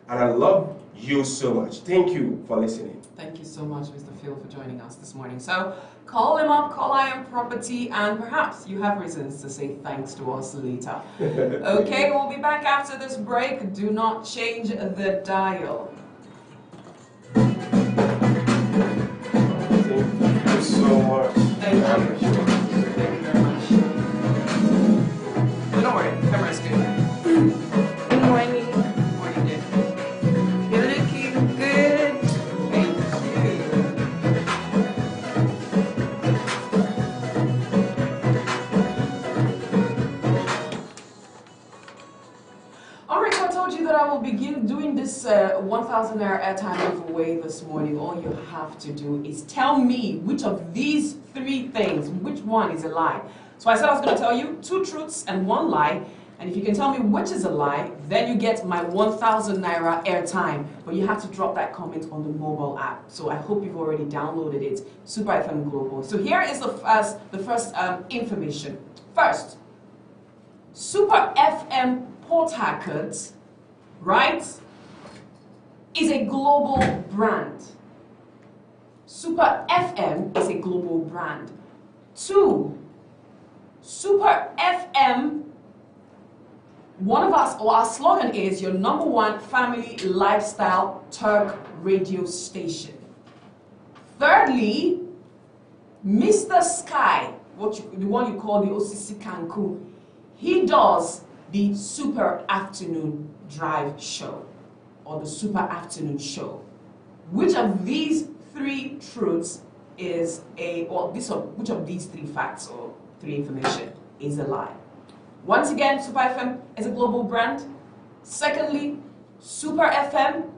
and I love you so much. Thank you for listening. Thank you so much, Mr. Phil, for joining us this morning. So call him up, call IM Property, and perhaps you have reasons to say thanks to us later. Okay, we'll be back after this break. Do not change the dial. Thank you so much. Thank you. Thank you very much. Don't worry, camera's good. Good morning. Good morning, dear. You're looking good. Thank you. Alright, so I told you that I will begin doing this 1,000 naira airtime giveaway this morning. All you have to do is tell me which of these 3 things, which one is a lie. So I said I was going to tell you 2 truths and 1 lie. And if you can tell me which is a lie, then you get my 1,000 naira airtime. But you have to drop that comment on the mobile app. So I hope you've already downloaded it, Super FM Global. So here is the first information. First, Super FM Port Harcourt, right, is a global brand. Super FM is a global brand. 2, Super FM, one of us, or our slogan is your #1 family lifestyle Turk radio station. Thirdly, Mr. Sky, the one you call the Osisi Kanku, he does the Super Afternoon Drive show, or the Super Afternoon show. Which of these 3 truths is which of these 3 facts or 3 information is a lie? Once again, Super FM is a global brand. Secondly, Super FM,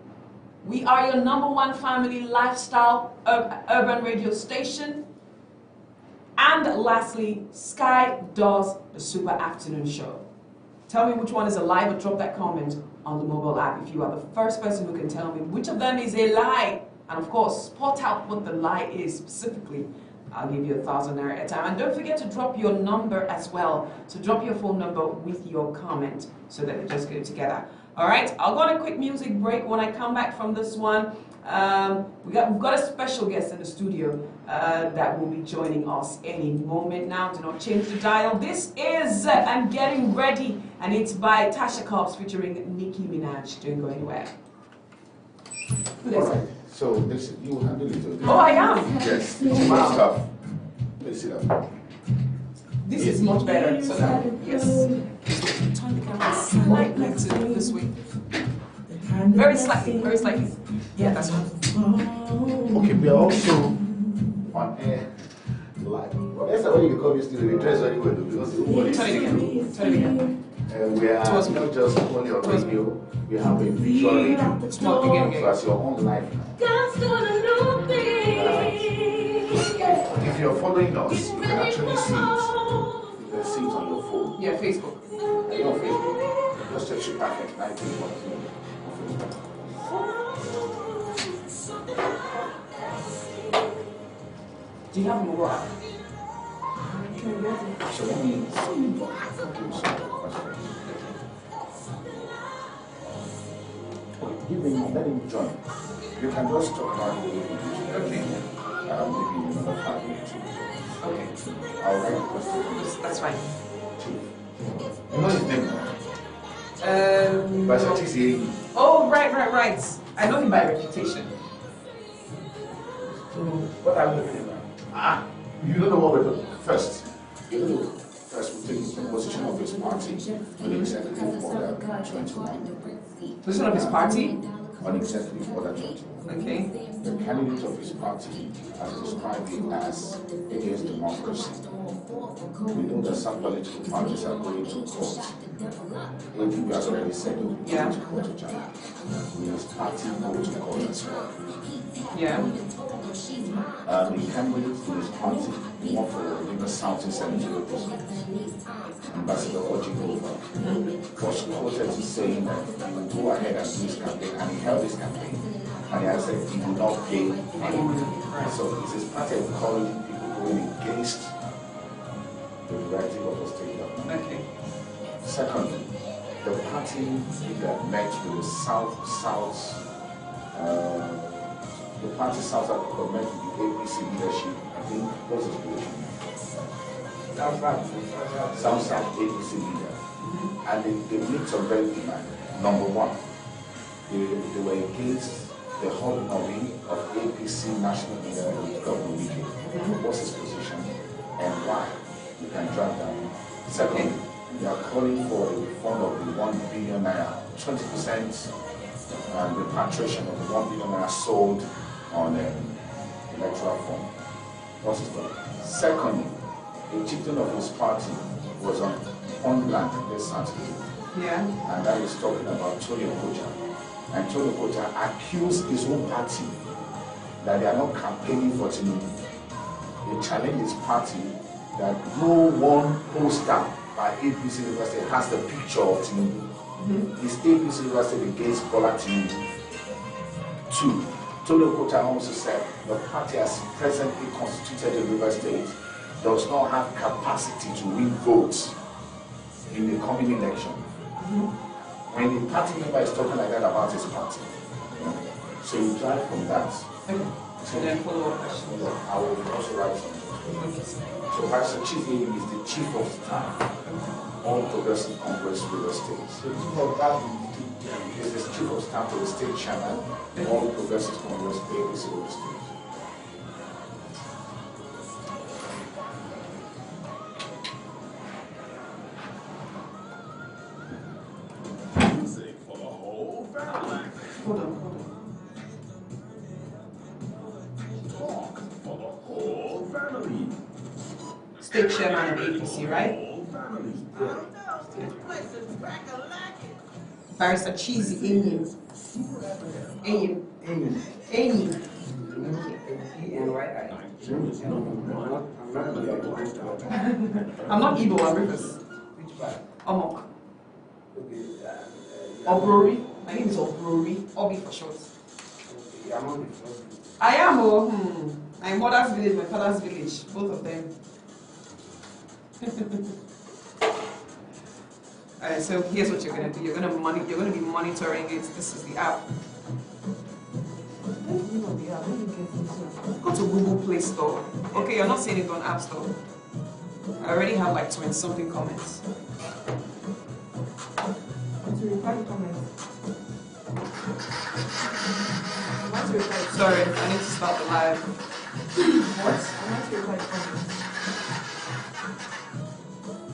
we are your #1 family lifestyle urban radio station. And lastly, Sky does the Super Afternoon show. Tell me which one is a lie, but drop that comment on the mobile app if you are the first person who can tell me which of them is a lie. And of course, spot out what the lie is specifically. I'll give you 1,000 naira airtime. And don't forget to drop your number as well. So drop your phone number with your comment so that we just go together. All right, I'll go on a quick music break. When I come back from this one, we've got a special guest in the studio that will be joining us any moment now. Do not change the dial. This is I'm Getting Ready, and it's by Tasha Cobbs featuring Nicki Minaj. Don't go anywhere. Alright, so this, you will handle it. Oh, I am. Yes, wow. Stuff. Let's sit down. This is much better. So now, yes. Turn the camera slightly to this way. Very slightly, very slightly. Yeah, that's right. Okay, we are also on air live. Well, that's why you come to the dress anyway, because Turn it again. Turn it again. we are not just only on radio, we have a visual radio. Small again. So as your own life now. If you're following us, you can actually see it. You can see it on your phone. Yeah, Facebook. Are you on Facebook? Just check Super FM 19.0 on Facebook. Do you have a mobile app? So let me do some questions. Let him join. You can just talk about the way Okay. maybe in another 5 minutes. Okay. I'll write the question. That's fine. Chief. You know his name now? But TCA. Oh, right. I know him by reputation. So, what are we looking at now? You don't know what we're doing. First, First, we take the position of his party on executive order 21. Position of his party? On executive order 21. Okay. The candidate of his party has described it as against democracy. We know that some political parties are going to court. APP has already said it will go to court to challenge. His party go to court as well. Yeah. The candidate in his party won for Rivers South in senatorial position. Ambassador Ojigova was quoted as saying that he will go ahead and do his campaign, and he held his campaign, and he has said he will not pay money. So it's his party encouraging people going against the directive of the state government. Okay. Secondly, the party that met with the the party South Africa met with the APC leadership, I think, what's his position? South APC leader. And they made some very demands. Number one, they were against the hobnobbing of APC national leader with Governor Wike. What's his position and why? You can drag that. Secondly, they are calling for a refund of the 1 billion naira, 20% repatriation of the 1 billion naira sold on electoral form. What's his point? Secondly, the chieftain of his party was on Pondland this Saturday. Yeah. And that is talking about Tony Okocha. And Tony Okocha accused his own party that they are not campaigning for Tinubu. They challenged his party that no one poster by APC University has the picture of Tinubu. Is APC University against Bola Tinubu? 2. Tony Okocha also said the party as presently constituted in River State does not have capacity to win votes in the coming election. When the party member is talking like that about his party, so you drive from that. Okay. So then follow-up question. I will also write something. So Pastor Chief Aim is the chief of staff on Progressive Congress River State. Is the chief of staff to the state chairman on Progressive Congress APC River State. Music for the whole family. Hold on. Talk for the whole family. State chairman of APC, right? Whole family. Barrister Cheesy Enyi. I'm not Igbo, I'm Rivers. Omok. Obrori. My name is Obrori. Obi for short. I am. My mother's village, my father's village. Both of them. Alright, so here's what you're gonna do. You're gonna be monitoring it. This is the app. Go to Google Play Store. Okay, you're not seeing it on App Store. I already have like 20 something comments. Sorry, I need to start the live. What?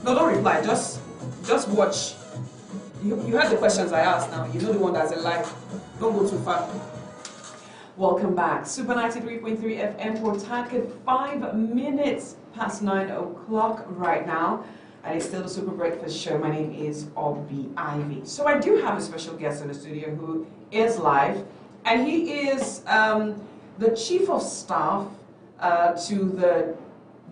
No, don't reply. Just watch. You heard the questions I asked now. You know the one that's in live. Don't go too far. Welcome back. Super 93.3 FM for target 5 minutes past 9 o'clock right now. And it's still the Super Breakfast Show. My name is Obi Ivy. So I do have a special guest in the studio who is live. And he is the Chief of Staff to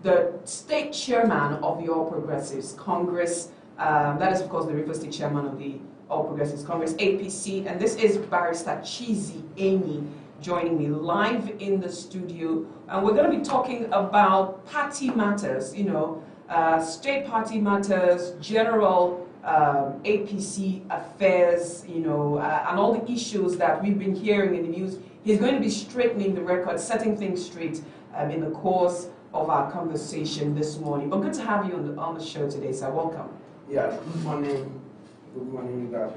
the State Chairman of the All Progressives Congress. That is, of course, the River State Chairman of the All Progressives Congress, APC. And this is Barrister Cheesy Enyi joining me live in the studio. And we're going to be talking about party matters, you know, state party matters, general APC affairs, you know, and all the issues that we've been hearing in the news. He's going to be straightening the record, setting things straight in the course of our conversation this morning. But good to have you on the show today, sir. Welcome. Yeah, good morning. Good morning, guys.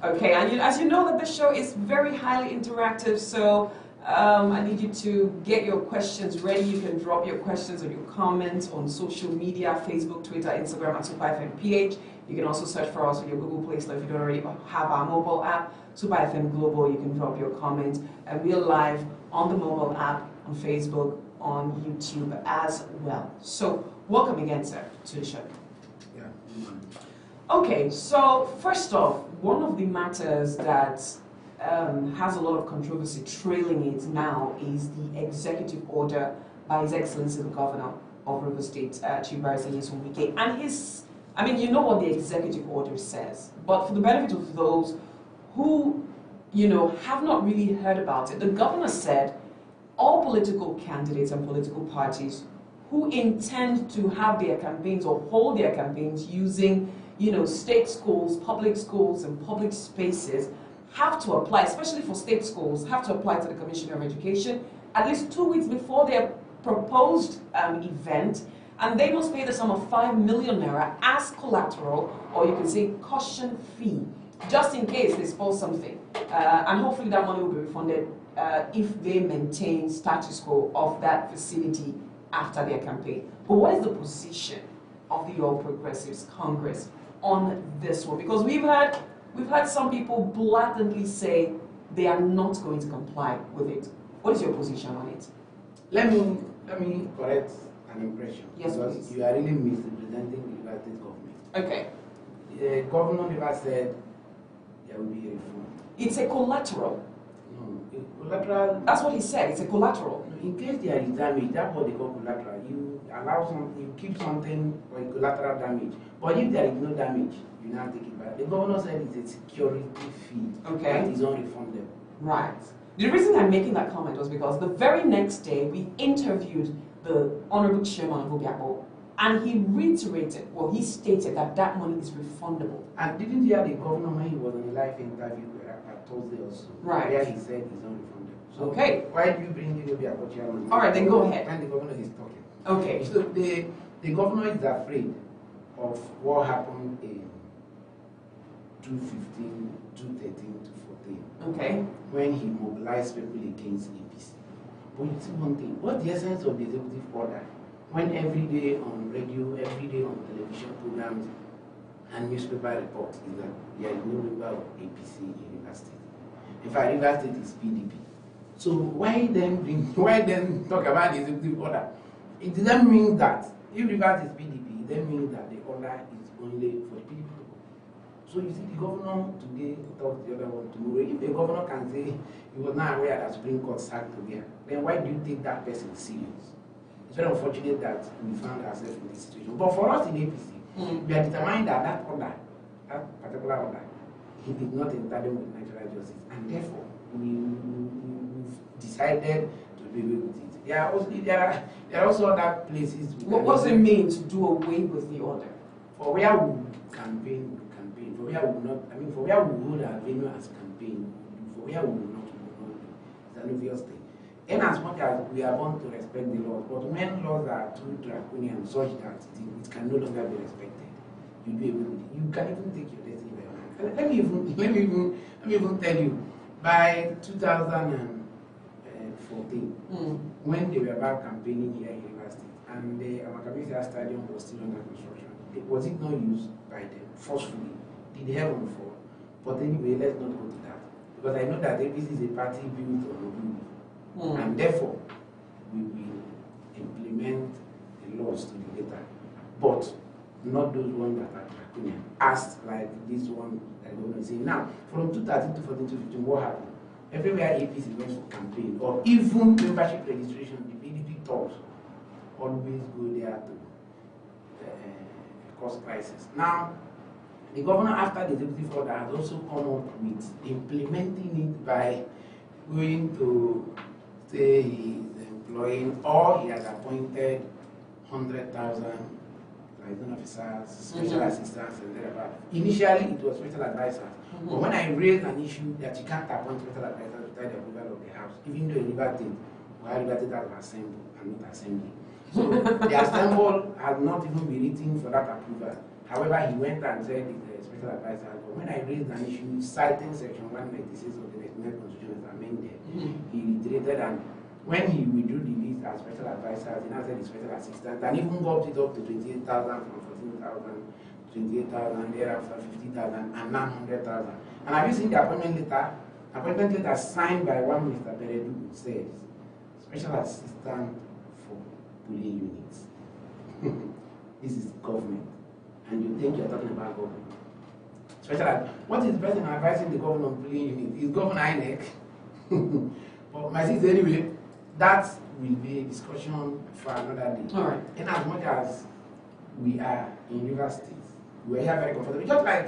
Okay, and as you know that the show is very highly interactive, so I need you to get your questions ready. You can drop your questions or your comments on social media, Facebook, Twitter, Instagram at Super FM PH. You can also search for us on your Google Play Store if you don't already have our mobile app, Super FM Global. You can drop your comments. And we are live on the mobile app, on Facebook, on YouTube as well. So welcome again, sir, to the show. Yeah. Okay, so first off, one of the matters that has a lot of controversy trailing it now is the executive order by His Excellency the Governor of Rivers State, Chief Barrister Nyesom Wike. And you know what the executive order says, but for the benefit of those who, have not really heard about it, the governor said all political candidates and political parties who intend to have their campaigns or hold their campaigns using, state schools, and public spaces have to apply, especially for state schools, have to apply to the Commissioner of Education at least 2 weeks before their proposed event, and they must pay the sum of 5 million naira as collateral, or you can say caution fee, just in case they spoil something. And hopefully that money will be refunded if they maintain status quo of that facility after their campaign. But what is the position of the All Progressives Congress on this one? Because we've had some people blatantly say they are not going to comply with it. What is your position on it? Let me correct an impression. Yes, because please. you are really misrepresenting the Rivers State government. Okay. The governor never said there will be a reform. It's a collateral. No, a collateral. That's what he said. It's a collateral. In case there is damage, that's what they call collateral. You allow you keep something for a collateral damage. But if there is no damage, you now take it back. The governor said it's a security fee. Okay. That is unrefundable. Right. The reason I'm making that comment was because the very next day we interviewed the Honorable Chairman of Obiakpo, and he reiterated, he stated that money is refundable. And didn't you hear the governor when he was on a live interview at Thursday also? Right. Where he said it's unrefundable. So Okay. why do you bring in Obiakpo Chairman? All right, then go ahead. When the governor is talking. Okay. So the governor is afraid of what happened in 2015, 2013 to 2014. Okay. When he mobilized people against APC. But you see one thing, what's the essence of the executive order? When every day on radio, every day on television programs and newspaper reports is that there is no member of APC in Rivers State. In fact, Rivers State is PDP. So why then talk about the executive order? It doesn't mean that if Rivers is PDP, it doesn't mean that the order is only for the PDP. So you see, the governor today talks the other one tomorrow. If the governor can say he was not aware that Supreme Court sacked Togia, then why do you take that person serious? It's very unfortunate that we found ourselves in this situation. But for us in APC, we are determined that that particular order, he did not enter with natural justice, and therefore we've decided to do away with it. There are also other places. What does it mean to do away with the order? For where we campaign. For where we will not, for where we hold our venue as campaign, for where we will not do. It's an obvious thing. And as much as we are bound to respect the laws, but when laws are too draconian such that it can no longer be respected, you do away with it. You can even take your destiny by your hand. Let me even tell you, by 2014, when they were about campaigning here in Rivers State, and the Amakabisia Stadium was still under construction, was it not used by them forcefully? Did they have on fall? But anyway, let's not go to that. Because I know that APC is a party built on Ogun. And therefore, we will implement the laws to the letter. But not those ones that are draconian. As like this one that the government is saying. Now, from 2013 to 14 to 15, what happened? Everywhere APC went for campaign, or even membership registration, the PDP talks always go there to cause crisis. Now, the governor, after the executive order, has also come up with implementing it by going to say he is employing, or he has appointed 100,000 liaison officers, special assistants, and whatever. Initially, it was special advisors. But when I raised an issue that you can't appoint special advisors without the approval of the House, even though in Liberty, where Liberty has assembled and not assembly. So the assemble had not even been written for that approval. However, he went and said the special advisor, but when I raised an issue citing section 196 of the 1999 Constitution as amended, he reiterated, and when he withdrew the list as special advisor, he now said the special assistant, and even upped it up to 28,000 from 14,000, 28,000, thereafter 50,000, and now 100,000. And have you seen the appointment letter? Appointment letter signed by one Mr. Beredu says, special assistant for polling units. This is government. And you think you're talking about government. What is the person advising the government on polling unit? Is Governor INEC? But my sister, anyway, that will be a discussion for another day. All right. In as much as we are in River State, we are here very comfortable. Just like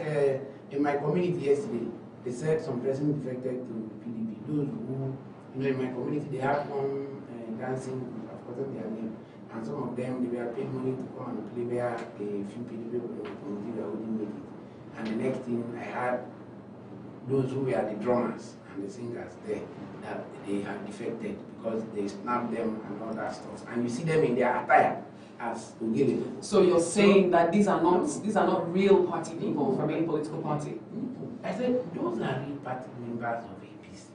in my community yesterday, they said some person defected to PDP. Those who, in my community, they have one dancing group, I've forgotten their name. And some of them, they were paid money to come and play where a few PDP community wouldn't make it. And the next thing, I had those who were the drummers and the singers there, that they had defected because they snapped them and all that stuff. And you see them in their attire as Ogele. So you're saying that these are not real party people from any political party? I said those are real party members of APC.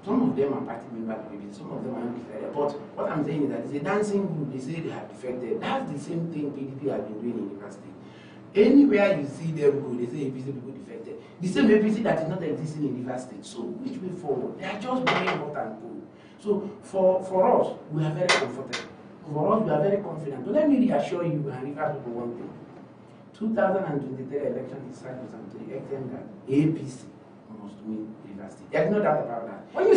Some of them are party members of APC, some of them are not defected. But what I'm saying is that it's a dancing group, they say they have defected. That's the same thing PDP has been doing in university. Anywhere you see them go, they say APC people defected. The same APC that is not existing in River State. So which way forward? They are just doing hot and cold. So for us, we are very comfortable. For us, we are very confident. But let me reassure you and River people one thing. 2023 election is circumstantial to the extent that APC must win River State. There's no doubt about that. When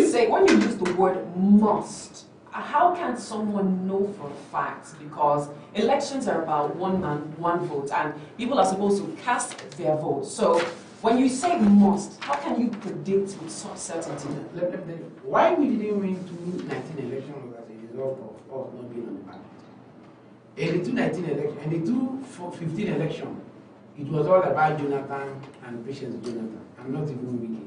you use the word must, how can someone know for a fact? Because elections are about one man, one vote, and people are supposed to cast their vote. So when you say must, how can you predict with such certainty? Why we didn't win 2019 election was as a result of us not being on the ballot. In the 2019 election, in the 2015 election, it was all about Jonathan and Patience Jonathan, and not even Wiki.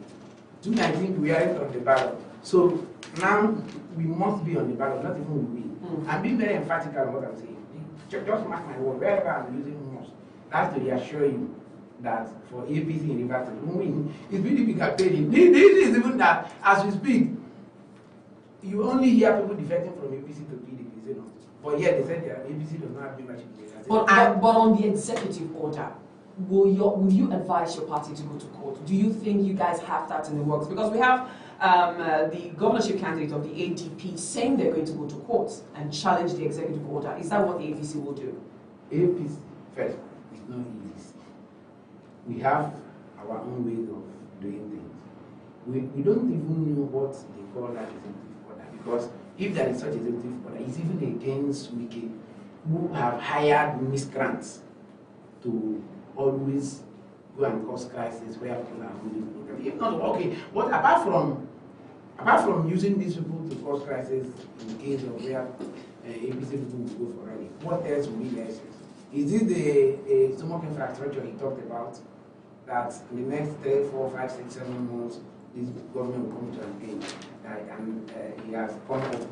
2019, we aren't on the ballot. So now we must be on the ballot, not even we. I'm being very emphatic on what I'm saying. Just mark my word, wherever I'm using must, that's to reassure you that for APC in River State, win. It's really big campaigning. This is even that, as we speak, you only hear people defecting from APC to PDP, you know. But yet they said that APC does not have much influence. But on the executive order, will you advise your party to go to court? Do you think you guys have that in the works? Because we have the governorship candidate of the ADP saying they're going to go to court and challenge the executive order. Is that what the APC will do? APC, first, it's not easy. We have our own ways of doing things. We don't even know what they call that executive order, because if there is such executive order, it's even against Wiki, who have hired miscreants to always go and cause crisis where people are holding. If not, okay, but apart from using these people to cause crisis in case of where APC people will go for rally, what else will be there? Is it the stomach infrastructure he talked about, that in the next 3, 4, 5, 6, 7 months, this government will come to an end, and he has come up with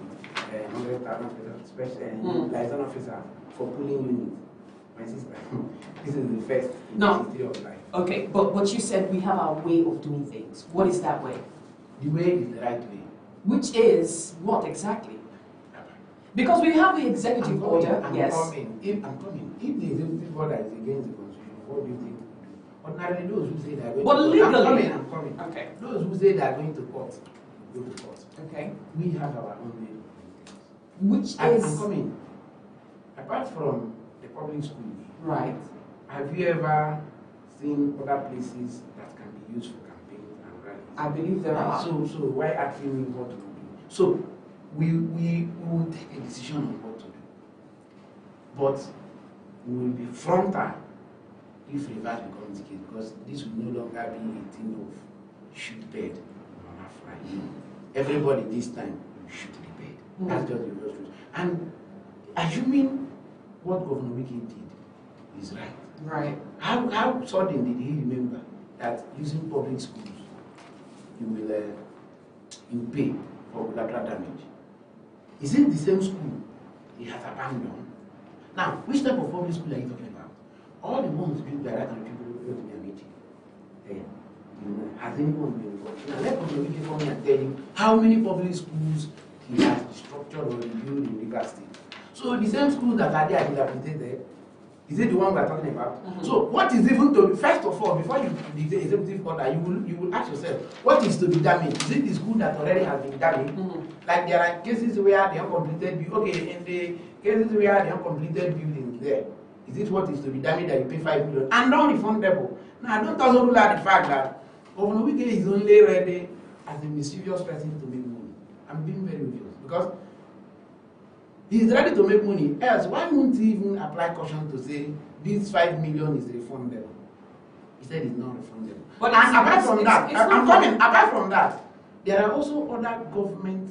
100,000 special liaison officer for polling units. My sister, this is the first in the history of life. Okay, but you said we have our way of doing things. What is that way? The way is the right way. Which is what exactly? Because we have the executive order. Yes. I'm coming. If the executive order is against the constitution, what do you think? Ordinarily, those who say they are going but to legally, I'm coming. Okay. Those who say they are going to court, go to court. Okay. We have our own way. Which I'm is coming. Apart from the public schools, right. Have you ever seen other places that can be used for campaigns and rallies? I believe there are. So why asking me what to do? So we will take a decision on what to do, but we will be frontal if reverse becomes the case, because this will no longer be a thing of shoot bed on a Friday. Everybody this time will shoot the bed. That's just the real truth. And assuming what Governor Wiki did is right. Right. How sudden did he remember that using public schools you pay for collateral damage? Is it the same school he has abandoned. Now, which type of public school are you talking about? All the ones built by that and people who go to their meeting. Has anyone been involved? Now, let Governor come and tell you how many public schools he has structured or reviewed in Rivers State. So the same schools that are there dilapidated, is it the one we are talking about? So what is even to be, first of all, before you the executive order, you will ask yourself, what is to be damaged? Is it the school that already has been damaged? Like there are cases where the uncompleted in the cases where the uncompleted building is there, is it what is to be damaged that you pay 5 million and non-refundable? Now don't also rule out the fact that Governor Wike is only ready as a mischievous person to make money. I'm being very obvious because he is ready to make money. Else, why won't he even apply caution to say this 5 million is refundable? He said it's not refundable. But and apart from that, I'm coming. Apart from that, there are also other government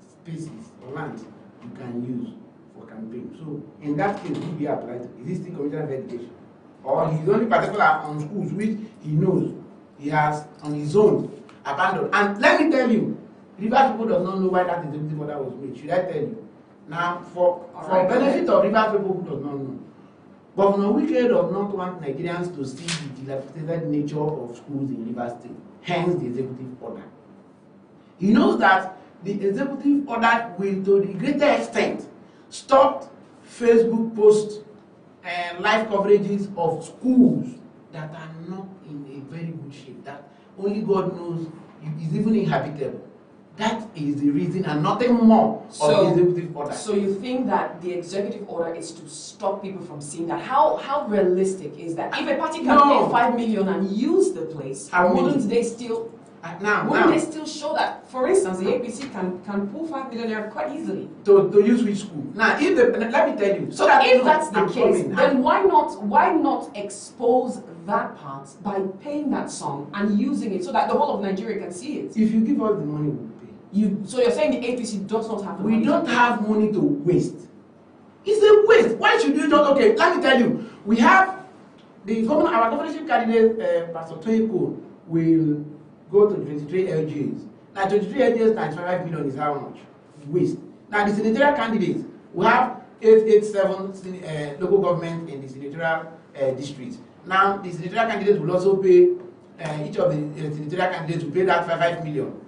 spaces or lands you can use for campaign. So in that case, who be applied to? Is he still Commissioner of Education? Or he's only particular on schools which he knows he has on his own abandoned. And let me tell you, Rivers people does not know why that executive order was made. Should I tell you? Now, for benefit of Rivers people who does not know, Governor Wike does not want Nigerians to see the dilapidated nature of schools in Rivers State, hence the executive order. He knows that the executive order will, to the greater extent, stop Facebook posts and live coverages of schools that are not in a very good shape, that only God knows is even inhabitable. That is the reason and nothing more of the executive order. So you think that the executive order is to stop people from seeing that? How realistic is that? If a party can pay 5 million and use the place, wouldn't they still they still show that? For instance, the APC can pull 5 million quite easily. To use which school? Now, if let me tell you. So that if that's the case, then why not expose that part by paying that sum and using it so that the whole of Nigeria can see it? If you give us the money, we'll pay. So you're saying the APC does not have the money? We don't have money to waste. It's a waste. Why should you not? Okay, let me tell you. We have the governor, our governorship candidate, Pastor Toyko, will go to 23 LGs. Now 23 LGs times 5 million is how much? Waste. Now the senatorial candidates, we have 887 local government in the senatorial districts. Now the senatorial candidates will also pay, each of the senatorial candidates will pay that 5 million.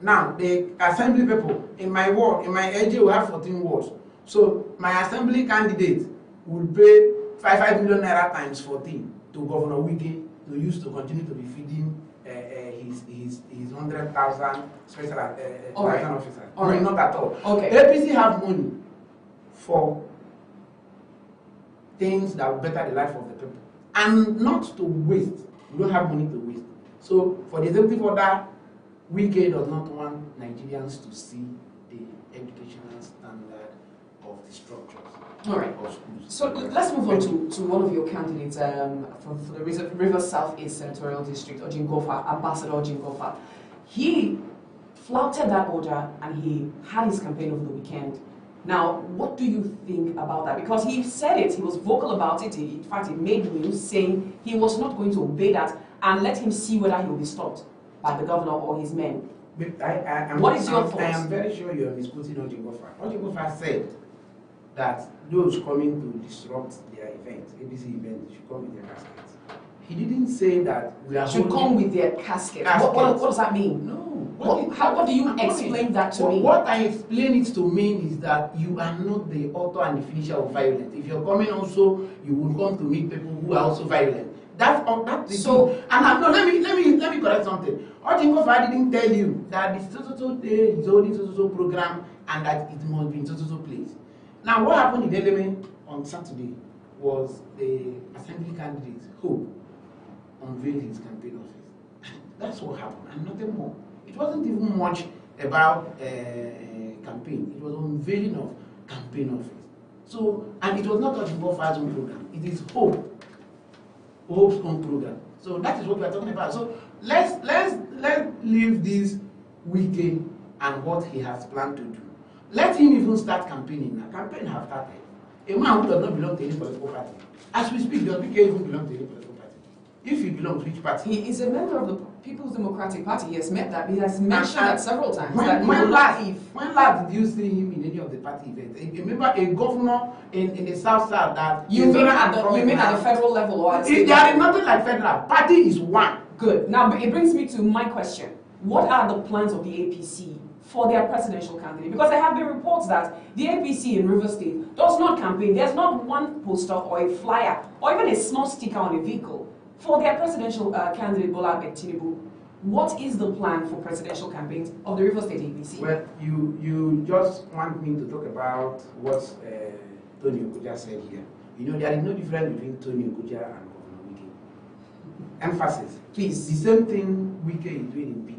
Now the assembly people, in my ward, in my LG, we have 14 wards. So my assembly candidate will pay 5 million naira times 14 to Governor Wike to use to continue to be feeding his 100,000 special officers. No, not at all. Okay. APC have money for things that will better the life of the people and not to waste. We don't have money to waste. So for the executive order, Wike does not want Nigerians to see the educational standard of the structures. All right. So let's move on to one of your candidates for the Rivers Southeast Senatorial District, Ojingofa, Ambassador Ojingofa. He flouted that order and he had his campaign over the weekend. Now, what do you think about that? Because he said it, he was vocal about it. In fact, he made news saying he was not going to obey that and let him see whether he will be stopped by the governor or his men. What is your thoughts? I am very sure you are misquoting Ojingofa. Ojingofa said that those coming to disrupt their event, ABC event, should come with their caskets. He didn't say that we are should come with their casket. What does that mean? No. What do you explain that to me? What I explain it to mean is that you are not the author and the finisher of violence. If you're coming also, you will come to meet people who are also violent. That's the so. And no, let me correct something. Ojingofa didn't tell you that the so day is holding so program and that it must be in so place. Now, what happened in Eleme on Saturday was the assembly candidate Hope unveiled his campaign office. That's what happened, and nothing more. It wasn't even much about campaign. It was unveiling of campaign office. So, and it was not Ojingofa's own program. It is Hope's own program. So that is what we are talking about. So let's leave this Wike and what he has planned to do. Let him even start campaigning now. Campaign have started. A man who does not belong to any political party. As we speak, does Wike even belong to any political party? If he belongs, which party? He is a member of the People's Democratic Party, he has met that. He has mentioned that several times. When last did you see him in any of the party events? Remember a governor in the South that you mean at the federal level or at the state there level? is nothing like federal. Party is one. Good. Now it brings me to my question. What are the plans of the APC for their presidential candidate? Because there have been reports that the APC in Rivers State does not campaign. There's not one poster or a flyer or even a small sticker on a vehicle for their presidential candidate Bola Ahmed Tinubu. What is the plan for presidential campaigns of the Rivers State APC? Well, you just want me to talk about what Tony Okocha said here. You know, there is no difference between Tony Okocha and Governor Wike. Emphasis. Please. The same thing Wike is doing in PDP.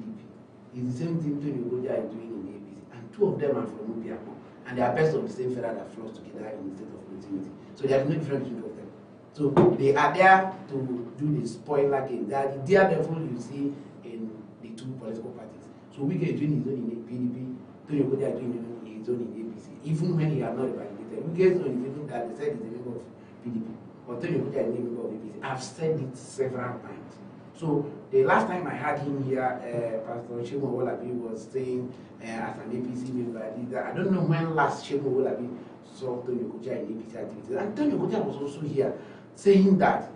It's the same thing Tony Okocha is doing in the APC. And two of them are from Obiako. And they are best of the same feather that flows together in the state of continuity. So there is no difference between two of them. So they are there to do the spoiler game. They are the daredevil you see in the two political parties. So Wike is doing his own in PDP, Tony Okocha is doing his own in APC. Even when he are not validated. Wike's own is even that they said he's a member of PDP. But Tony Okocha is a member of APC. I've said it several times. So the last time I had him here, Pastor Shemo Wolabi was saying as an APC member, I don't know when last Shemo Wolabi saw Tony Okocha in APC activities. And Tony Okocha was also here saying that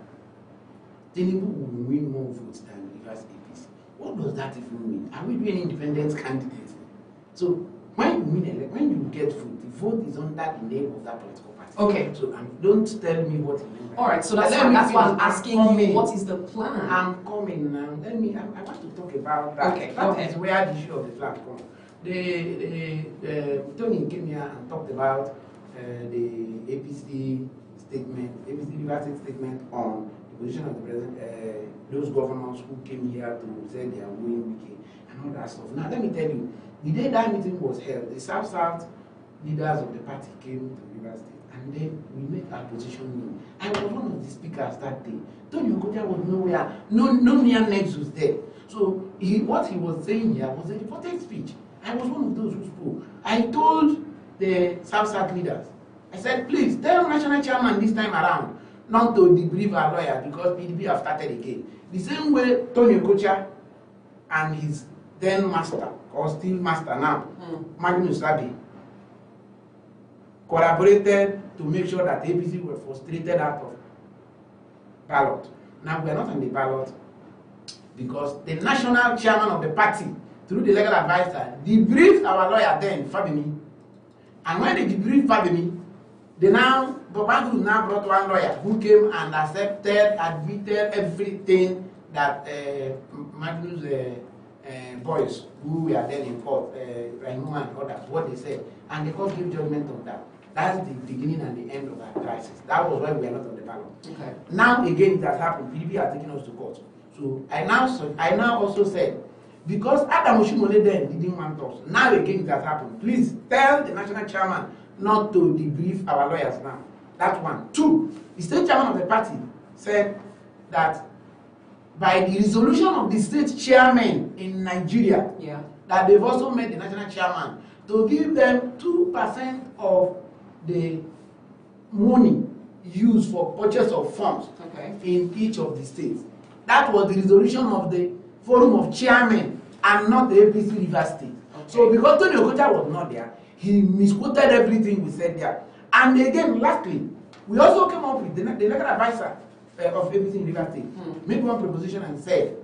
Tinubu will win more votes than Rivers APC. What does that even mean? Are we doing independent candidates? So when you get vote, the vote is under the name of that political party. Okay. So don't tell me what it means. All right. So that's why I'm asking you, what is the plan? I'm coming now. I want to talk about that. Okay. That is where the issue of the plan comes. Tony came here and talked about the APC statement, APC Rivers statement on the position of the president, those governors who came here to say they are going Wike and all that stuff. Now let me tell you, the day that meeting was held, the South leaders of the party came to Rivers State and then we made our position known. I was one of the speakers that day. Tony Okocha was nowhere, no near nexus there. So what he was saying here was a reported speech. I was one of those who spoke. I told the South leaders, I said, please tell national chairman this time around not to debrief our lawyer because PDP have started again. The same way Tony Okocha and his then master, or still master now, Magnus Sabi, collaborated to make sure that APC were frustrated out of ballot. Now we are not on the ballot because the national chairman of the party, through the legal advisor, debriefed our lawyer then, Fabimi. And when they debriefed Fabimi, Bobangu now brought one lawyer who came and admitted everything that Magnus boys who were then in court, Rahimu and others, what they said. And the court gave judgment on that. That's the beginning and the end of our crisis. That was why we are not on the ballot. Okay. Now again it has happened. PDP has taken us to court. So I now also said, because Adam Oshimole then didn't want us, now again it has happened. Please tell the national chairman not to debrief our lawyers now. That's one. Two, the state chairman of the party said that by the resolution of the state chairman in Nigeria, that they've also made the national chairman to give them 2% of the money used for purchase of funds in each of the states. That was the resolution of the forum of chairmen and not the APC Rivers State. So because Tony Okocha was not there, he misquoted everything we said there. And again, lastly, we also came up with the legal advisor of APC Rivers State, made one proposition and said,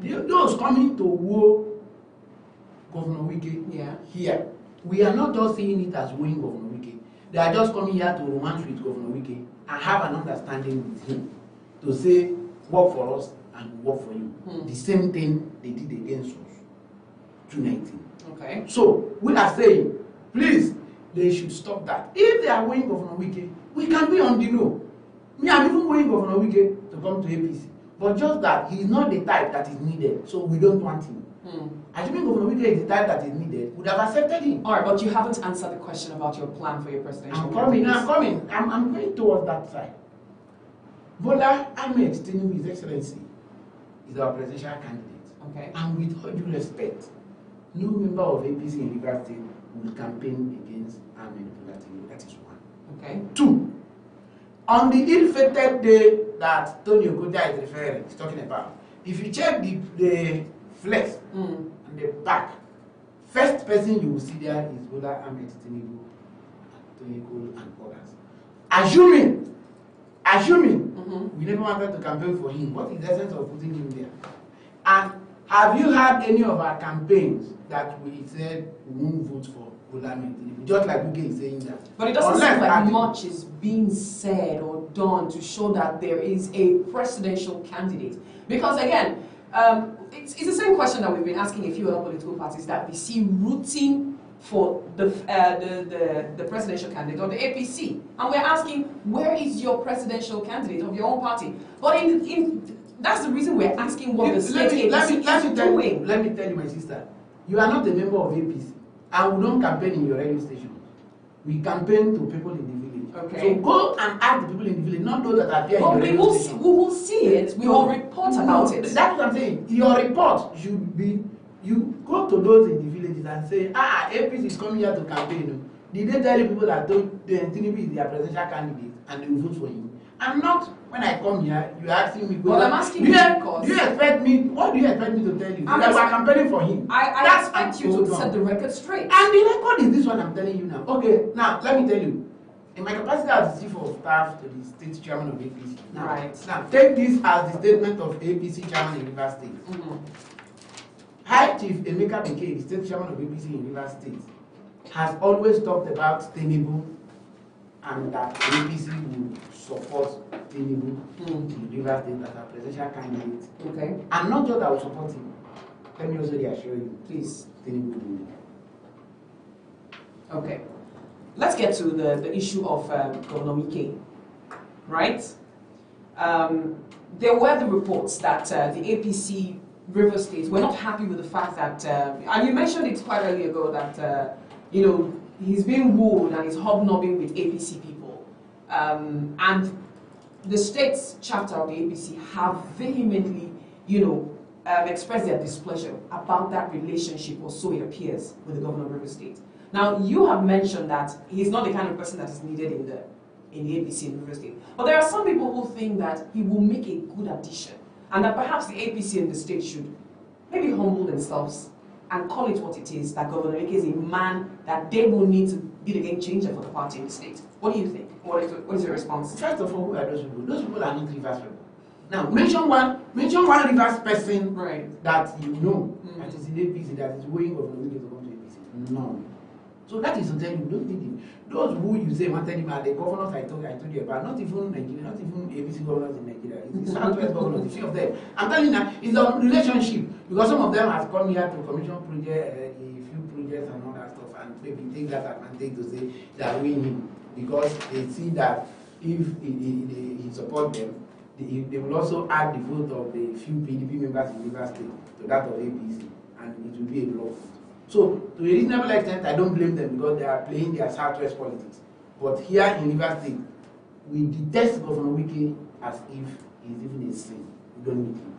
those coming to woo Governor Wike here, we are not just seeing it as wooing Governor Wike. They are just coming here to romance with Governor Wike and have an understanding with him to say, work for us and work for you. The same thing they did against us, 2019. Okay. So we are saying, please, they should stop that. If they are wooing Governor Wike, we can be on the low. Me, I'm even wooing Governor Wike to come to APC. But just that he is not the type that is needed, so we don't want him. Assuming Governor Wike is the type that is needed, would have accepted him. All right, but you haven't answered the question about your plan for your presidential campaign. I'm going towards that side. Bola Ahmed Tinubu, His Excellency, is our presidential candidate. Okay. And with all due respect, no member of APC in Rivers State will campaign against Ahmed Bola Tinubu. That is one. Okay. Two, on the ill-fated day that Tony Okocha is talking about, If you check the flex and the back, first person you will see there is Bola Ahmed Tinubu, Tony and others. Assuming we never wanted to campaign for him, what is the essence of putting him there? And have you had any of our campaigns that we said we won't vote for Bola Ahmed Tinubu? Just like Uge is saying that. But it doesn't seem like much is being said or done to show that there is a presidential candidate. Because again, it's the same question that we've been asking a few other political parties that we see rooting for the presidential candidate or the APC, and we're asking, where is your presidential candidate of your own party? But that's the reason we're asking what the state APC is doing. Let me tell you, my sister, you are not a member of APC, and we don't campaign in your radio station. We campaign to people in the village. Okay. So go and ask the people in the village, not those that appear in your radio station. We will see it. We will report about it. That's what I'm saying. Your report should be, you go to those in the villages and say, APC is coming here to campaign. Did they tell you people that Tinubu is their presidential candidate and they will vote for him? I'm not, when I come here, you're asking me, well, I'm asking you because... Do you expect me, what do you expect me to tell you? That we're campaigning for him. I expect you to set the record straight. And the record is this one I'm telling you now. Okay, now, let me tell you. In my capacity as the chief of staff to the state chairman of APC. Now, take this as the statement of APC chairman in Rivers State. High Chief Emeka Beke, the state chairman of APC in Rivers State, has always talked about Tinubu and that APC will support Tinubu in Rivers State as a presidential candidate. Okay. And not just that will support him. Let me also reassure you, please, Tinubu will win. Okay. Let's get to the issue of Governor Wike, right? There were the reports that the APC River State were not happy with the fact that, and you mentioned it quite early ago, that he's being wooed and he's hobnobbing with APC people. And the state's chapter of the APC have vehemently, expressed their displeasure about that relationship, or so it appears, with the governor of River State. Now, you have mentioned that he's not the kind of person that is needed in the APC in River State. But there are some people who think that he will make a good addition, and that perhaps the APC in the state should maybe humble themselves and call it what it is, that Governor Wike is a man that they will need to be the game changer for the party in the state. What do you think? What is your response? First of all, who are those people? Those people are not Rivers people. Now, mention one Rivers person that you know that is in APC, that is weighing Governor Wike to come to APC. No. So that is to tell you, don't need him. Those who you say wanted him are the governors I told you about, not even Nigeria, not even ABC governors in Nigeria. It's the Southwest governors, the few of them. I'm telling you now, it's a relationship, because some of them have come here to commission project, a few projects and all that stuff, and maybe take that advantage to say they are winning him, because they see that if he support them, they will also add the vote of the few PDP members in River State to that of APC, and it will be a block. So, to a reasonable extent, I don't blame them because they are playing their Southwest politics. But here in River State, we detest Governor Wike as if he's even a sin. We don't need him.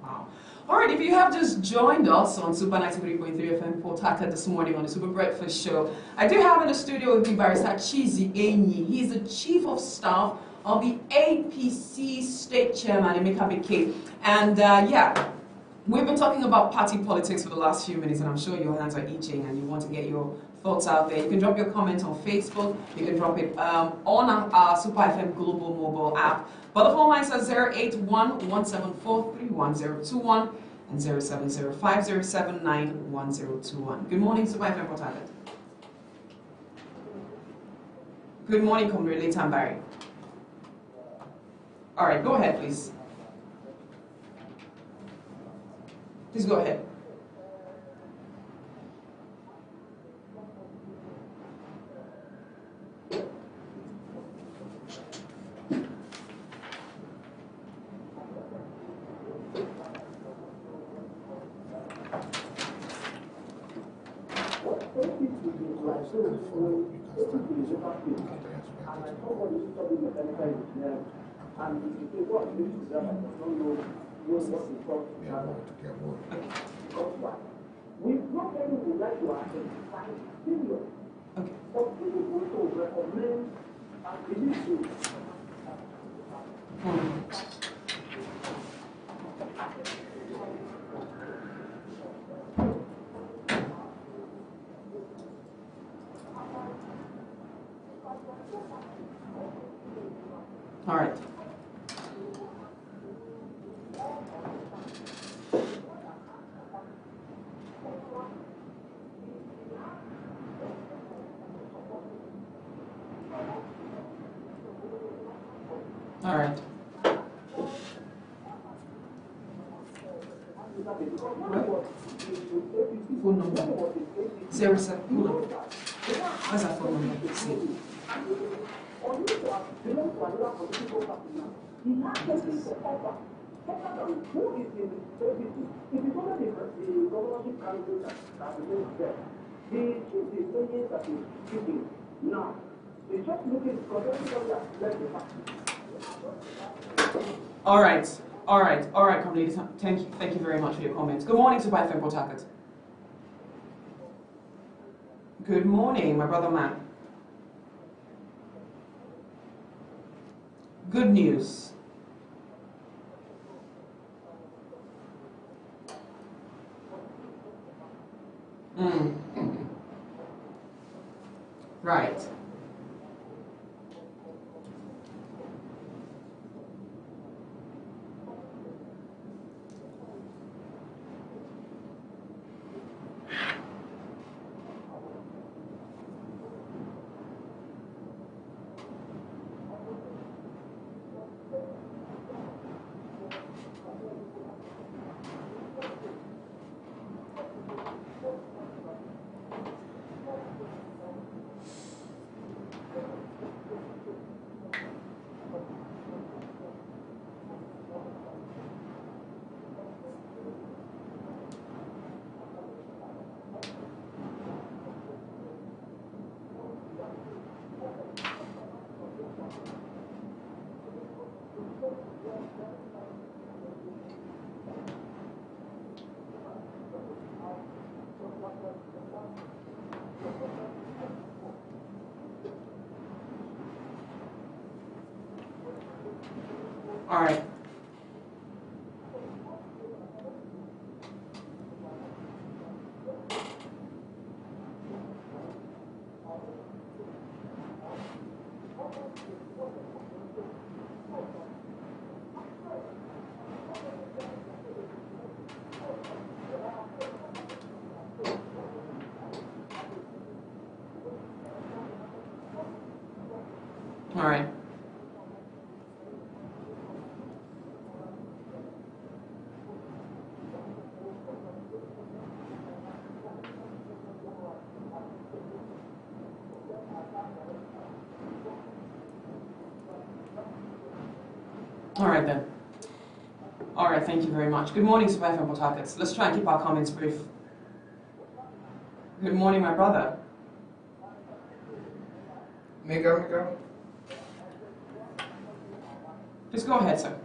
Wow. All right, if you have just joined us on Super 93.3 FM Port Harcourt this morning on the Super Breakfast Show, I do have in the studio with me Barrister Chizi Enyi. He is the Chief of Staff of the APC State Chairman, Emeka Beke. And we've been talking about party politics for the last few minutes, and I'm sure your hands are itching and you want to get your thoughts out there. You can drop your comments on Facebook. You can drop it on our Super FM Global mobile app. But the phone lines are 081-174-31021 and 070-5079-1021. Good morning, Super FM Port Harcourt. Good morning, Comrade Leighton Barry. All right, go ahead, please. Please go ahead. We've not any would like to identify failure. Okay. But people want to recommend and believe you. All right. All right. Phone number. 07. Hold on. What's that phone number? See. Now, they just looking because everybody has left the party. All right, comrade. Thank you very much for your comments. Good morning to Bife and Port Harcourt. Good morning, my brother man. Good news. Right. All right. All right. All right then. All right, thank you very much. Good morning, Survive from Port Harcourt. Let's try and keep our comments brief. Good morning, my brother. Mega. Please go ahead, sir.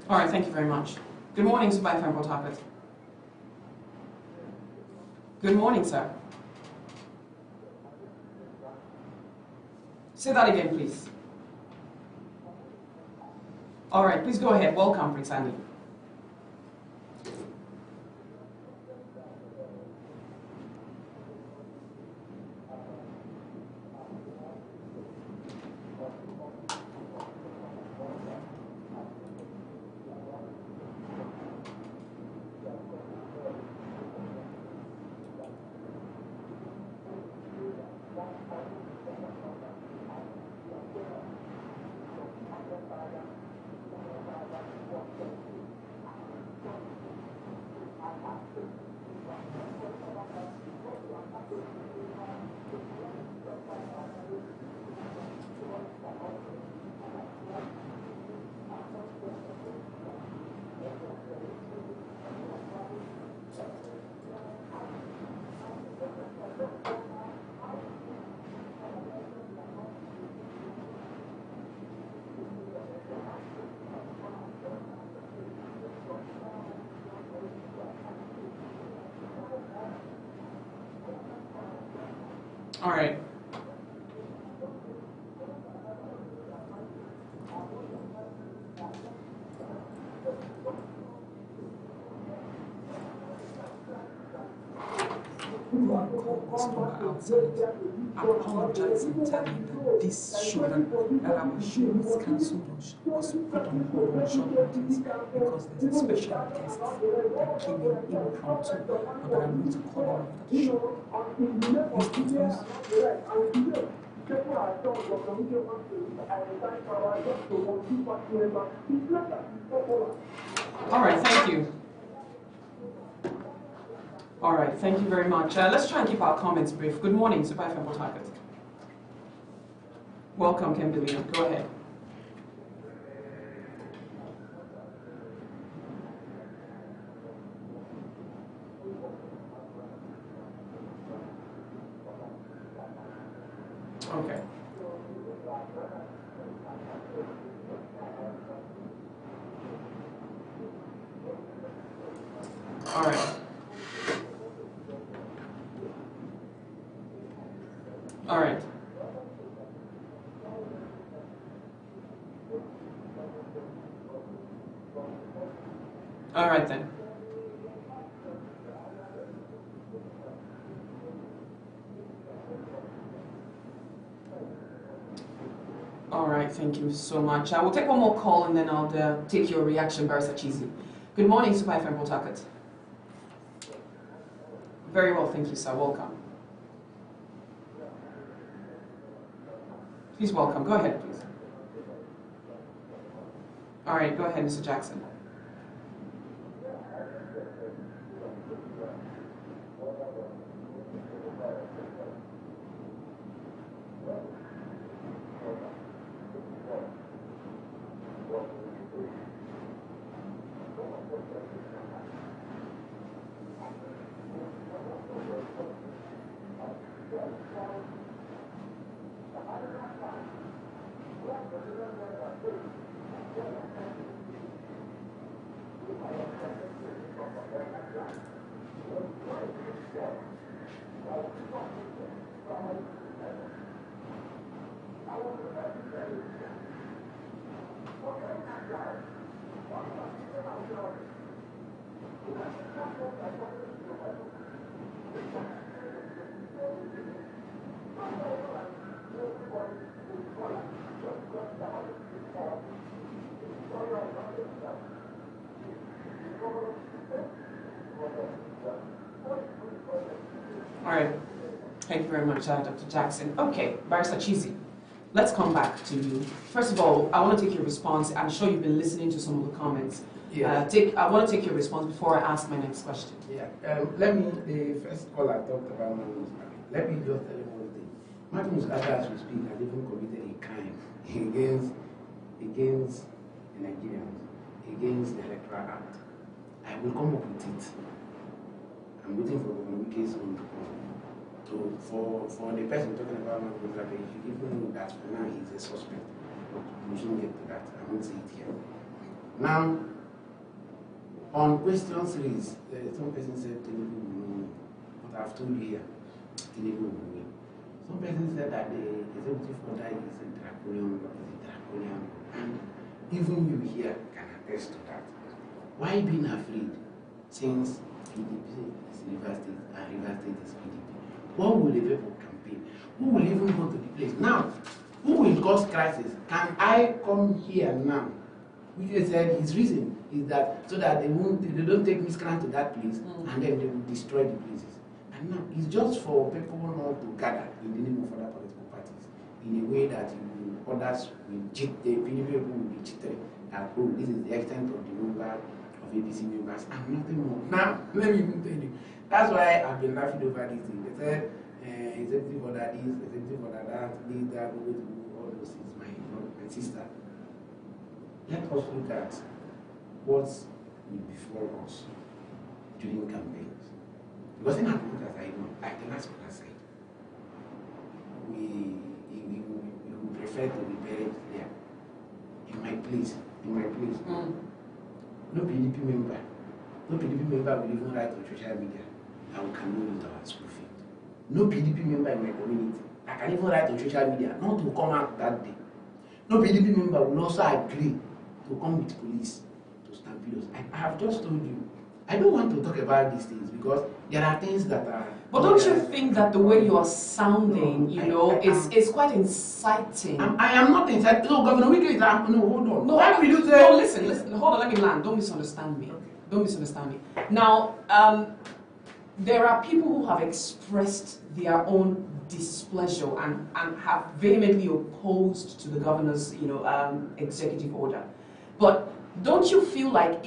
All right, thank you very much. Good morning, Survive from Port Harcourt. Good morning, sir. Say that again, please. All right, please go ahead. Welcome, Prince Andy. All right. Go and call customer outside, apologize and tell him that this show that our show was cancelled was put on hold on short notice because there's a special guest that came in impromptu, but that I'm going to call him after the show. His details. All right, thank you. All right, thank you very much. Let's try and keep our comments brief. Good morning, Super FM Port Harcourt. Welcome, Kimberly. Go ahead. Okay. All right. All right. All right then. All right, thank you so much. I will take one more call and then I'll take your reaction, Barrister Chizzy. Good morning, Super FM Port Harcourt. Very well, thank you, sir. Welcome. Please welcome. Go ahead, please. All right, go ahead, Mr. Jackson. All right. Thank you very much, Dr. Jackson. Okay, Barrister Chizzy, let's come back to you. First of all, I want to take your response. I'm sure you've been listening to some of the comments. Yeah. I want to take your response before I ask my next question. Yeah. Let me, the first call I talked about Martin Muscato. Let me just tell you one thing. Martin Muscato, as we speak, has even committed a crime against the Nigerians, against the Electoral Act. I will come up with it. I'm waiting for the case on the call. So for the person talking about Martin Muscato, you should even know that for now he's a suspect. But we shouldn't get to that. I won't say it here. Now, on question series, some person said Tinubu will win, but I've told you here, Tinubu will win. Some person said that the executive order is a draconian, and even you here can attest to that. Why being afraid since PDP is River State and River State is PDP? What will the people campaign? Who will even go to the place? Now, who will cause crisis? Can I come here now? Which they said his reason is that so that they don't take miscreant to that place and then they will destroy the places. And now it's just for people not to gather in the name of other political parties in a way that others will cheat, the people will be cheated that oh, this is the extent of the number of APC members and nothing more. Now let me even tell you. That's why I've been laughing over this thing. They said executive order this, executive order that, this, that, all those things. My sister. Let us look at what will befall us during campaigns. Because in as much as I know, like the last speaker said, we would prefer to be buried there. In my place. No PDP member will even write on social media that we can use our school field. no PDP member in my community, I can even write on social media not to come out that day. No PDP member will also agree to come with police to stampede us. I have just told you, I don't want to talk about these things because there are things that are... But don't you think that the way you are sounding, is quite inciting? I am not inciting. No, Governor Wike is... No, hold on. No, why will you say... No, listen, hold on, let me land. Don't misunderstand me. Don't misunderstand me. Now, there are people who have expressed their own displeasure and have vehemently opposed to the governor's, executive order. But don't you feel like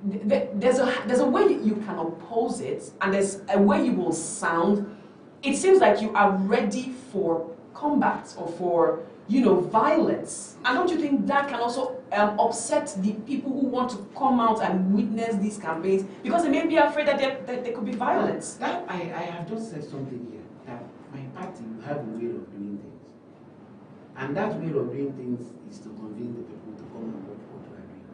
there's a way you can oppose it, and there's a way you will sound? It seems like you are ready for combat or for violence, and don't you think that can also upset the people who want to come out and witness these campaigns because they may be afraid that there could be violence? That I have just said something here, that my party will have a way of doing things, and that way of doing things is to convince the people to come and vote for what we are doing,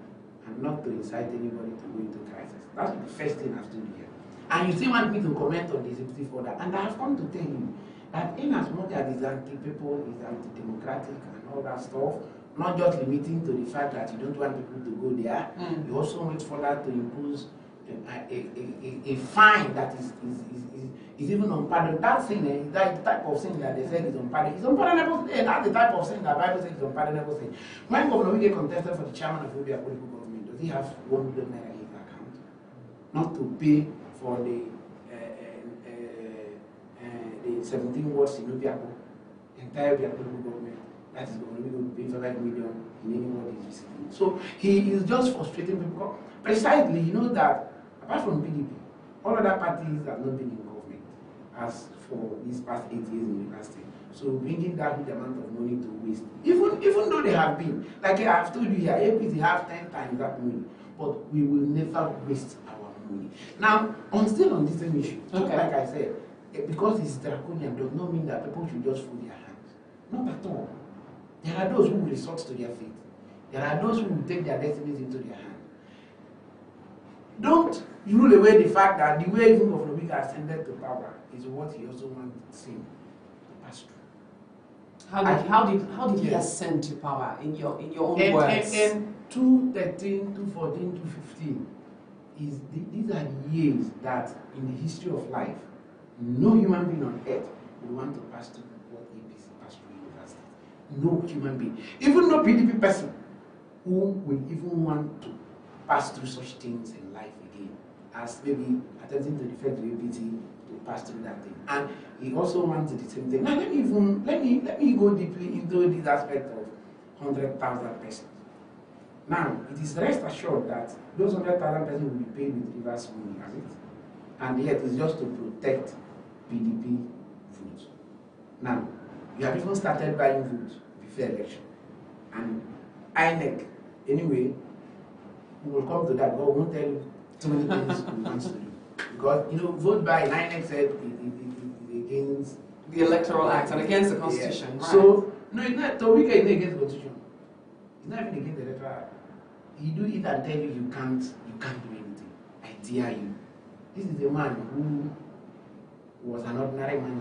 and not to incite anybody to go into crisis. That's the first thing I've told you here. And you still want me to comment on the executive order, and I have come to tell you that in as much as it's anti-people, it's anti-democratic and all that stuff, not just limiting to the fact that you don't want people to go there, you also wait for that to impose a fine that is even unpardonable. That thing, that type of thing that they said is unpardonable. It's unpardonable. That's the type of thing that Bible says is unpardonable thing. When Governor Wike contested for the chairman of Obia political government, does he have 1 million naira in his account? Not to pay for the 17 wards in Obiako, entire Obia political government. That is going to be 5 million in any ward he's receiving. So he is just frustrating people. Precisely, you know that apart from PDP, all other parties have not been in government as for these past 8 years in university. So bringing that huge amount of money to waste, even though they have been, like I have told you here, APC have 10 times that money, but we will never waste our money. Now, still on this same issue, just like I said, because it's draconian does not mean that people should just fold their hands. Not at all. There are those who will resort to their faith. There are those who will take their destinies into their hands. Don't rule away the fact that the way even Governor Wike ascended to power is what he also wants him to pass through. How did he ascend to power in your own words? In 2013, 2014, 2015, these are the years that in the history of life, no human being on earth will want to pass through what APC passed through university. No human being, even no PDP person who will even want to pass through such things in life again, as maybe attempting to defend the APC to pass through that thing. And he also wants the same thing. Now let me go deeply into this aspect of 100,000 persons. Now it is rest assured that those 100,000 persons will be paid with reverse money, has it? And yet it's just to protect PDP votes. Now, you have even started buying votes before election. And INEC, anyway, we will come to that, but we won't tell you too many things we want to do. Because, vote by INEC said it against the Electoral Act and against the Constitution. Yeah. Right. So, no, it's not. Tawika is not against the Constitution. It's not even against the Electoral Act. He do it and tell you you can't do anything. I dare you. This is a man who was an ordinary man